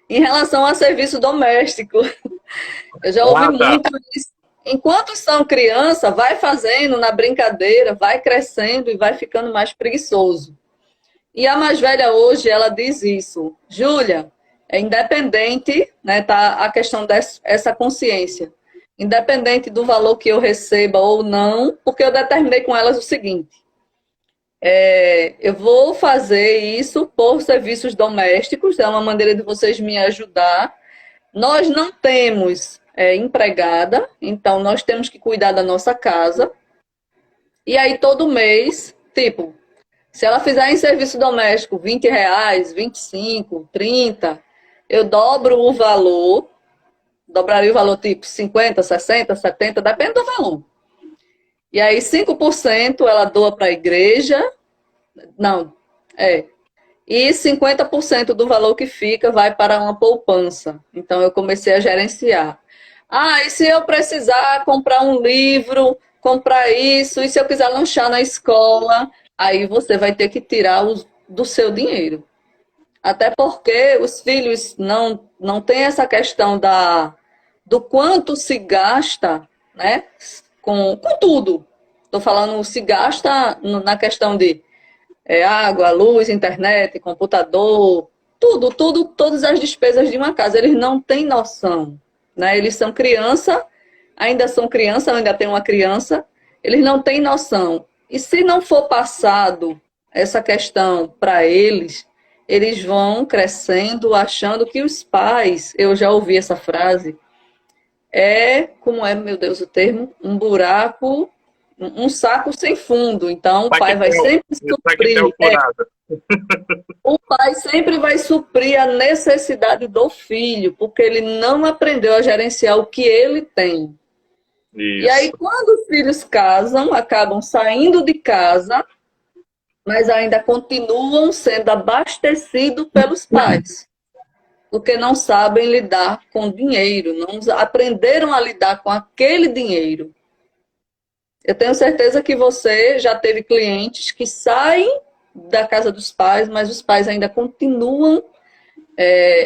em relação a serviço doméstico. Eu já ouvi muito isso. Enquanto são criança, vai fazendo na brincadeira, vai crescendo e vai ficando mais preguiçoso. E a mais velha hoje, ela diz isso. Júlia, é independente, né, tá a questão dessa consciência. Independente do valor que eu receba ou não, porque eu determinei com elas o seguinte. Eu vou fazer isso por serviços domésticos, é uma maneira de vocês me ajudar. Nós não temos empregada, então nós temos que cuidar da nossa casa. E aí todo mês, tipo, se ela fizer em serviço doméstico R$20, 25, 30, eu dobro o valor Dobraria o valor tipo 50, 60, 70, depende do valor. E aí 5% ela doa para a igreja, não, e 50% do valor que fica vai para uma poupança. Então eu comecei a gerenciar. Ah, e se eu precisar comprar um livro, comprar isso, e se eu quiser lanchar na escola, aí você vai ter que tirar do seu dinheiro. Até porque os filhos não têm essa questão do quanto se gasta, né, com tudo. Estou falando se gasta na questão de água, luz, internet, computador, tudo, todas as despesas de uma casa. Eles não têm noção, né? Eles são criança, ainda tem uma criança, eles não têm noção. E se não for passado essa questão para eles, eles vão crescendo achando que os pais, eu já ouvi essa frase, como é, meu Deus, o termo? Um buraco, um saco sem fundo. Então, o pai vai sempre suprir. O pai sempre vai suprir a necessidade do filho, porque ele não aprendeu a gerenciar o que ele tem. Isso. E aí, quando os filhos casam, acabam saindo de casa, mas ainda continuam sendo abastecidos pelos pais, porque não sabem lidar com dinheiro, não aprenderam a lidar com aquele dinheiro. Eu tenho certeza que você já teve clientes que saem da casa dos pais, mas os pais ainda continuam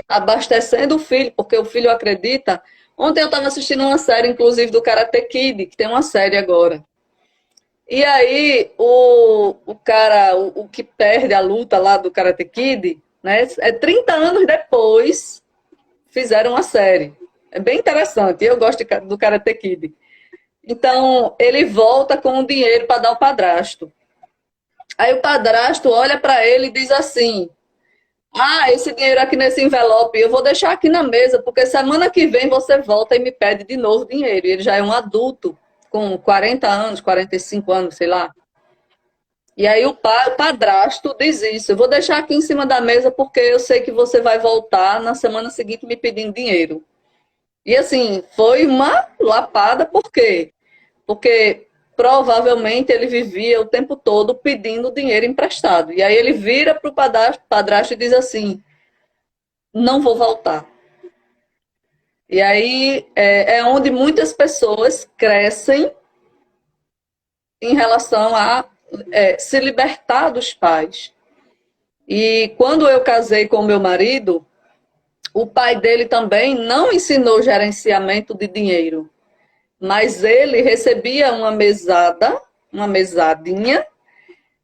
abastecendo o filho, porque o filho acredita. Ontem eu estava assistindo uma série, inclusive, do Karate Kid, que tem uma série agora. E aí, o cara, o que perde a luta lá do Karate Kid, né, 30 anos depois, fizeram uma série. É bem interessante, eu gosto do Karate Kid. Então, ele volta com o dinheiro para dar ao padrasto. Aí o padrasto olha para ele e diz assim: esse dinheiro aqui nesse envelope, eu vou deixar aqui na mesa, porque semana que vem você volta e me pede de novo dinheiro. E ele já é um adulto, com 40 anos, 45 anos, sei lá. E aí o padrasto diz isso: eu vou deixar aqui em cima da mesa porque eu sei que você vai voltar na semana seguinte me pedindo dinheiro. E assim, foi uma lapada, por quê? Porque provavelmente ele vivia o tempo todo pedindo dinheiro emprestado. E aí ele vira para o padrasto e diz assim: não vou voltar. E aí é onde muitas pessoas crescem em relação a se libertar dos pais. E quando eu casei com o meu marido, o pai dele também não ensinou gerenciamento de dinheiro, mas ele recebia uma mesadinha,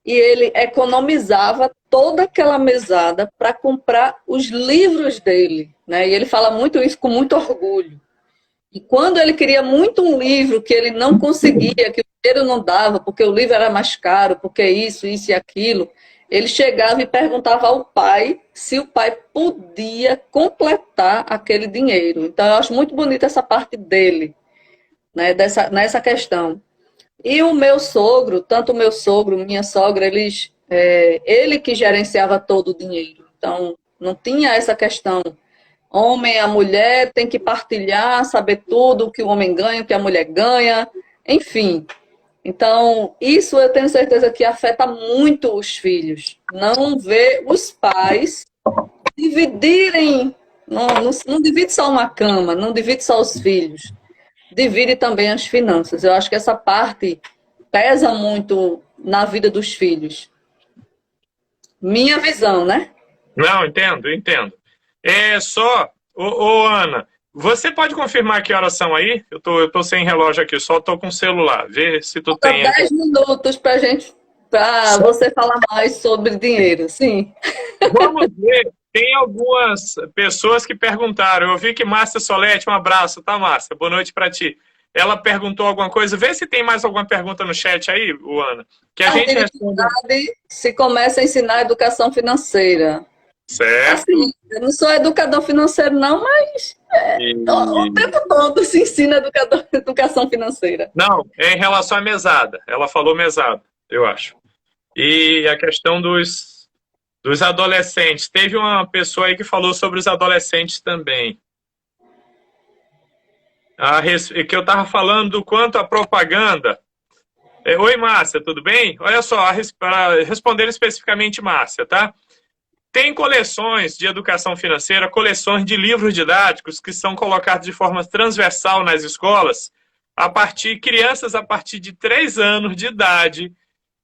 e ele economizava toda aquela mesada para comprar os livros dele, né? E ele fala muito isso com muito orgulho. E quando ele queria muito um livro que ele não conseguia, que o dinheiro não dava, porque o livro era mais caro, porque isso e aquilo, ele chegava e perguntava ao pai se o pai podia completar aquele dinheiro. Então, eu acho muito bonita essa parte dele, né, nessa questão. E o meu sogro, tanto o meu sogro, minha sogra, ele que gerenciava todo o dinheiro. Então, não tinha essa questão. Homem, a mulher tem que partilhar, saber tudo, o que o homem ganha, o que a mulher ganha, enfim. Então, isso eu tenho certeza que afeta muito os filhos. Não ver os pais dividirem, não divide só uma cama, não divide só os filhos, divide também as finanças. Eu acho que essa parte pesa muito na vida dos filhos. Minha visão, né? Não, entendo. Ana, você pode confirmar que horas são aí? Eu tô sem relógio aqui, só tô com o celular. Vê se tu tem. 10 minutos para você falar mais sobre dinheiro, sim. Vamos ver. Tem algumas pessoas que perguntaram. Eu vi que Márcia Solete, um abraço, tá, Márcia? Boa noite para ti. Ela perguntou alguma coisa. Vê se tem mais alguma pergunta no chat aí, Ana. Que a gente responde. Se começa a ensinar educação financeira. Certo. Assim, eu não sou educador financeiro, não, mas o tempo todo se ensina educação financeira. Não, é em relação à mesada. Ela falou mesada, eu acho. E a questão dos adolescentes. Teve uma pessoa aí que falou sobre os adolescentes também. que eu estava falando do quanto a propaganda... Oi, Márcia, tudo bem? Olha só, para responder especificamente, Márcia, tá? Tem coleções de educação financeira, coleções de livros didáticos que são colocados de forma transversal nas escolas. Crianças a partir de 3 anos de idade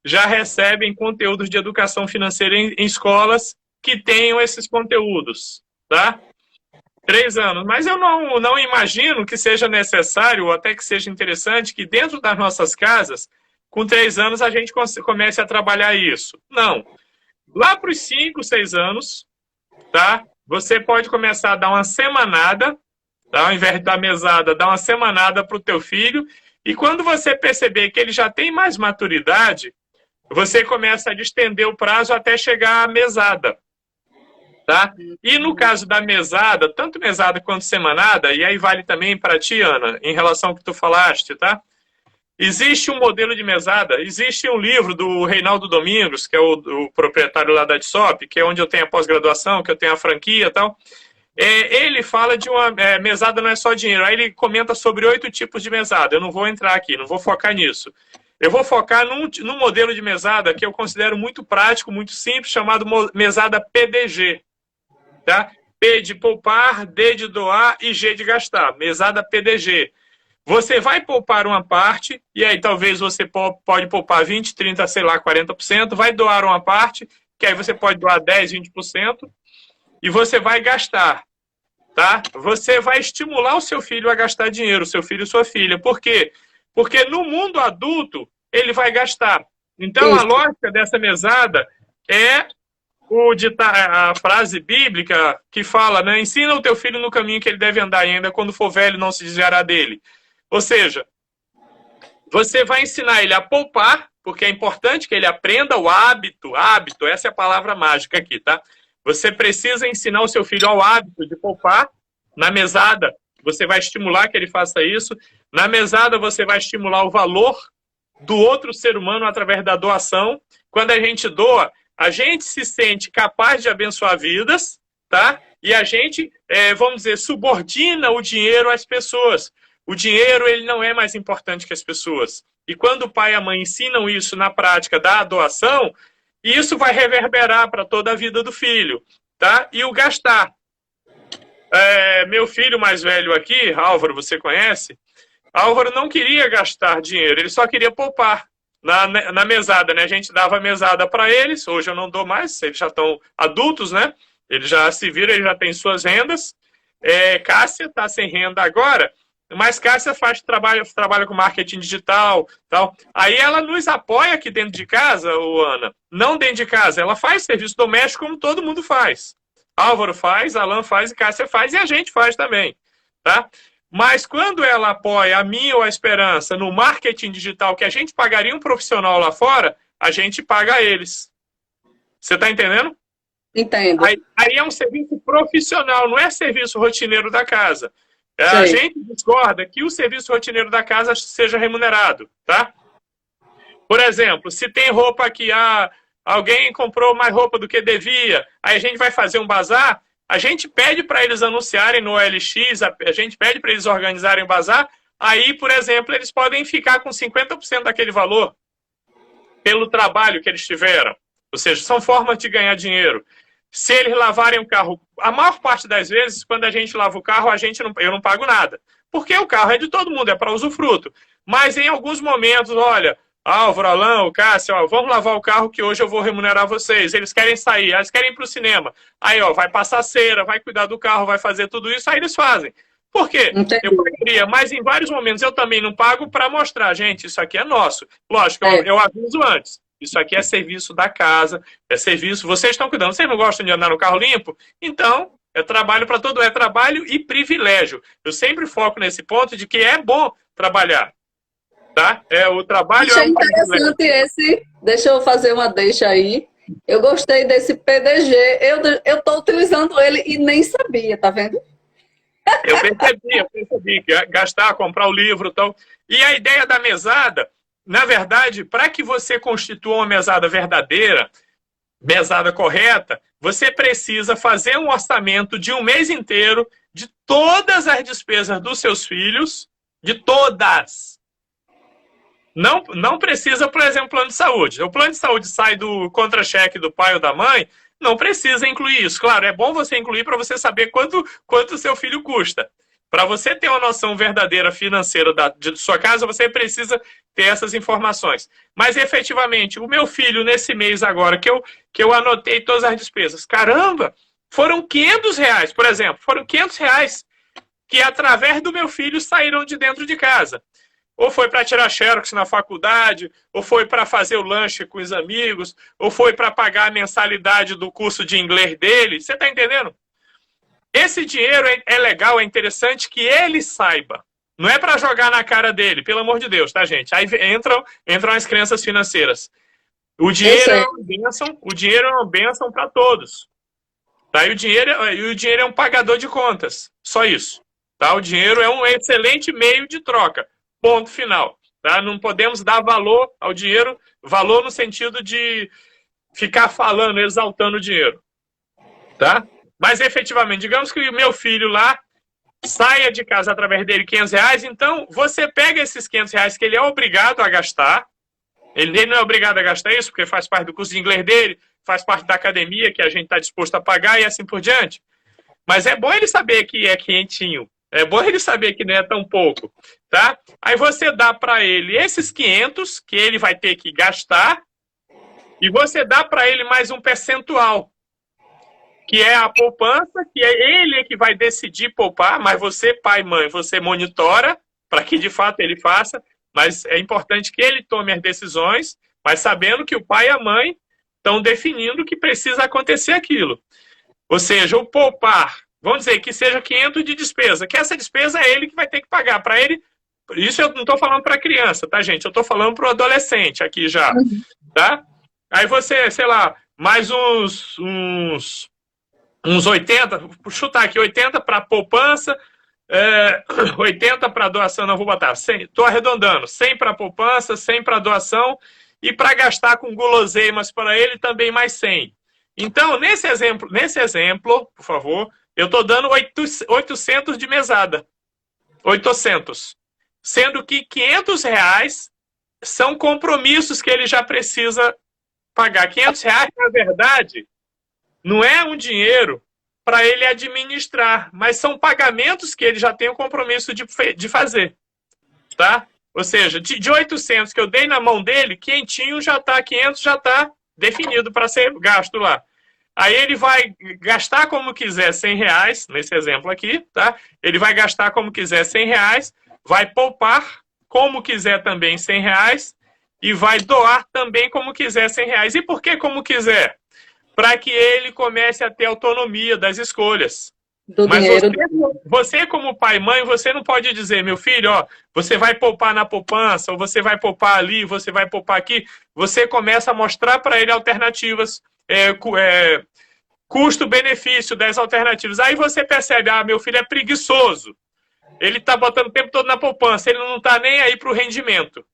já recebem conteúdos de educação financeira em escolas que tenham esses conteúdos, tá? 3 anos. Mas eu não imagino que seja necessário, ou até que seja interessante, que dentro das nossas casas, com 3 anos, a gente comece a trabalhar isso. Não. Lá para os 5, 6 anos, tá? Você pode começar a dar uma semanada, tá? Ao invés de dar mesada, dá uma semanada para o teu filho. E quando você perceber que ele já tem mais maturidade, você começa a estender o prazo até chegar à mesada. Tá? E no caso da mesada, tanto mesada quanto semanada, e aí vale também para ti, Ana, em relação ao que tu falaste, tá? Existe um modelo de mesada, existe um livro do Reinaldo Domingos, que é o proprietário lá da Adsop, que é onde eu tenho a pós-graduação, que eu tenho a franquia e tal. Ele fala de uma mesada não é só dinheiro, aí ele comenta sobre 8 tipos de mesada. Eu não vou entrar aqui, não vou focar nisso. Eu vou focar num modelo de mesada que eu considero muito prático, muito simples, chamado mesada PDG. Tá? P de poupar, D de doar e G de gastar. Mesada PDG. Você vai poupar uma parte, e aí talvez você pode poupar 20, 30, sei lá, 40%, vai doar uma parte, que aí você pode doar 10, 20%, e você vai gastar. Tá? Você vai estimular o seu filho a gastar dinheiro, seu filho e sua filha. Por quê? Porque no mundo adulto, ele vai gastar. Então, a lógica dessa mesada é a frase bíblica que fala, né? Ensina o teu filho no caminho que ele deve andar, e ainda quando for velho não se desviará dele. Ou seja, você vai ensinar ele a poupar, porque é importante que ele aprenda o hábito, essa é a palavra mágica aqui, tá? Você precisa ensinar o seu filho ao hábito de poupar. Na mesada, você vai estimular que ele faça isso. Na mesada, você vai estimular o valor do outro ser humano através da doação. Quando a gente doa, a gente se sente capaz de abençoar vidas, tá? E a gente, vamos dizer, subordina o dinheiro às pessoas. O dinheiro, ele não é mais importante que as pessoas. E quando o pai e a mãe ensinam isso na prática da doação, isso vai reverberar para toda a vida do filho, tá? E o gastar. Meu filho mais velho aqui, Álvaro, você conhece? Álvaro não queria gastar dinheiro, ele só queria poupar. Na mesada, né? A gente dava mesada para eles, hoje eu não dou mais, eles já estão adultos, né? Eles já se viram, eles já têm suas rendas. Cássia está sem renda agora, mas Cássia trabalha com marketing digital, tal. Aí ela nos apoia aqui dentro de casa, Ana, não dentro de casa, ela faz serviço doméstico como todo mundo faz. Álvaro faz, Alan faz, e Cássia faz, e a gente faz também, tá? Mas quando ela apoia a minha ou a Esperança no marketing digital, que a gente pagaria um profissional lá fora, a gente paga a eles. Você está entendendo? Entendo. Aí é um serviço profissional, não é serviço rotineiro da casa. A gente discorda que o serviço rotineiro da casa seja remunerado, tá? Por exemplo, se tem roupa que alguém comprou mais roupa do que devia, aí a gente vai fazer um bazar, a gente pede para eles anunciarem no OLX, a gente pede para eles organizarem o bazar, aí, por exemplo, eles podem ficar com 50% daquele valor pelo trabalho que eles tiveram. Ou seja, são formas de ganhar dinheiro. Se eles lavarem o carro, a maior parte das vezes, quando a gente lava o carro, eu não pago nada. Porque o carro é de todo mundo, é para usufruto. Mas em alguns momentos, olha, Álvaro, Alan, Cássio, vamos lavar o carro que hoje eu vou remunerar vocês. Eles querem sair, eles querem ir para o cinema. Aí, vai passar cera, vai cuidar do carro, vai fazer tudo isso, aí eles fazem. Por quê? Entendi. Eu pagaria, mas em vários momentos eu também não pago para mostrar, gente, isso aqui é nosso. Lógico, eu aviso antes. Isso aqui é serviço da casa, é serviço, vocês estão cuidando. Vocês não gostam de andar no carro limpo? Então, é trabalho para todo, é trabalho e privilégio. Eu sempre foco nesse ponto de que é bom trabalhar. Tá? O trabalho Achei interessante esse. Deixa eu fazer uma deixa aí. Eu gostei desse PDG. Eu estou utilizando ele e nem sabia, tá vendo? Eu percebi que gastar, comprar o livro e tal. E a ideia da mesada, na verdade, para que você constitua uma mesada verdadeira, mesada correta, você precisa fazer um orçamento de um mês inteiro de todas as despesas dos seus filhos, de todas. Não precisa, por exemplo, plano de saúde. O plano de saúde sai do contra-cheque do pai ou da mãe, não precisa incluir isso. Claro, é bom você incluir para você saber quanto o seu filho custa. Para você ter uma noção verdadeira financeira de sua casa, você precisa ter essas informações. Mas, efetivamente, o meu filho, nesse mês agora, que eu anotei todas as despesas, caramba, foram R$ 500, por exemplo, foram R$ 500 que, através do meu filho, saíram de dentro de casa. Ou foi para tirar xerox na faculdade, ou foi para fazer o lanche com os amigos, ou foi para pagar a mensalidade do curso de inglês dele. Você está entendendo? Esse dinheiro é legal, é interessante que ele saiba. Não é para jogar na cara dele, pelo amor de Deus, tá, gente? Aí entram as crenças financeiras. O dinheiro é uma bênção para todos. Tá? E o dinheiro é um pagador de contas. Só isso. Tá? O dinheiro é um excelente meio de troca. Ponto final. Tá? Não podemos dar valor ao dinheiro, valor no sentido de ficar falando, exaltando o dinheiro. Tá? Mas, efetivamente, digamos que o meu filho lá saia de casa através dele R$ 500, então você pega esses R$ 500 que ele é obrigado a gastar. Ele não é obrigado a gastar isso, porque faz parte do curso de inglês dele, faz parte da academia que a gente está disposto a pagar e assim por diante. Mas é bom ele saber que é quentinho. É bom ele saber que não é tão pouco. Tá? Aí você dá para ele esses 500 que ele vai ter que gastar e você dá para ele mais um percentual, que é a poupança, que é ele que vai decidir poupar, mas você, pai e mãe, você monitora para que de fato ele faça, mas é importante que ele tome as decisões, mas sabendo que o pai e a mãe estão definindo que precisa acontecer aquilo. Ou seja, o poupar, vamos dizer que seja 500 de despesa, que essa despesa é ele que vai ter que pagar. Para ele, isso eu não estou falando para a criança, tá, gente? Eu estou falando para o adolescente aqui já, tá? Aí você, sei lá, mais uns 80, vou chutar aqui, 80 para poupança, 80 para doação, não vou botar, estou arredondando, 100 para poupança, 100 para doação e para gastar com guloseimas para ele também mais 100. Então, nesse exemplo, por favor, eu estou dando 800 de mesada, 800, sendo que R$ 500 são compromissos que ele já precisa pagar. R$ 500, na verdade, não é um dinheiro para ele administrar, mas são pagamentos que ele já tem o compromisso de fazer. Tá? Ou seja, de 800 que eu dei na mão dele, 500 já está definido para ser gasto lá. Aí ele vai gastar como quiser R$ 100, nesse exemplo aqui, tá? Ele vai gastar como quiser R$ 100, vai poupar como quiser também R$ 100 e vai doar também como quiser R$ 100. E por que como quiser? Para que ele comece a ter autonomia das escolhas. Mas você, como pai e mãe, você não pode dizer, meu filho, ó, você vai poupar na poupança, ou você vai poupar ali, você vai poupar aqui. Você começa a mostrar para ele alternativas, custo-benefício das alternativas. Aí você percebe, meu filho é preguiçoso. Ele está botando o tempo todo na poupança, ele não está nem aí para o rendimento.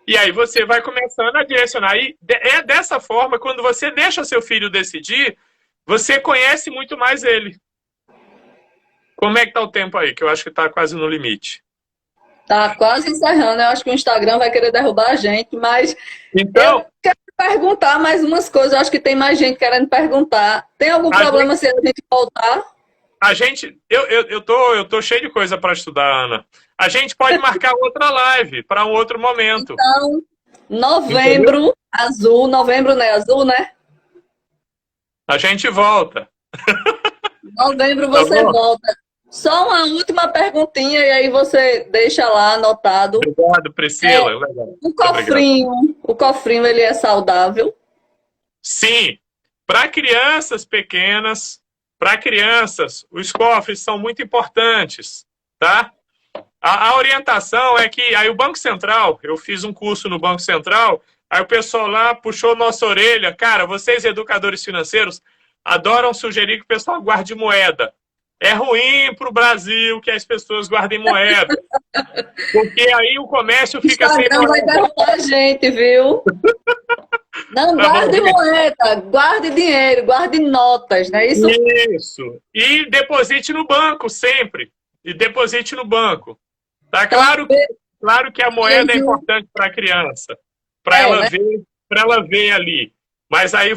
E aí você vai começando a direcionar. E é dessa forma, quando você deixa seu filho decidir, você conhece muito mais ele. Como é que tá o tempo aí? Que eu acho que tá quase no limite. Tá quase encerrando. Eu acho que o Instagram vai querer derrubar a gente, mas então, eu quero perguntar mais umas coisas. Eu acho que tem mais gente querendo perguntar. Tem algum problema se a gente voltar? Eu tô cheio de coisa para estudar, Ana. A gente pode marcar outra live para um outro momento. Então, novembro, entendeu? Azul, novembro não é azul, né? A gente volta. Novembro você volta. Só uma última perguntinha e aí você deixa lá anotado. Obrigado, Priscila. O cofrinho, ele é saudável? Sim. Para crianças pequenas, os cofres são muito importantes, tá? A orientação é que aí o Banco Central, eu fiz um curso no Banco Central, aí o pessoal lá puxou nossa orelha. Cara, vocês educadores financeiros adoram sugerir que o pessoal guarde moeda. É ruim para o Brasil que as pessoas guardem moeda. Porque aí o comércio O fica sem Instagram vai moeda. derrubar a gente, viu? Não, Tá bom? guarde moeda, guarde dinheiro, guarde notas, né? Isso Isso. E deposite no banco sempre. E deposite no banco. Tá também, claro que a moeda é viu? importante para a criança, É, né? para ela ver ali. Mas aí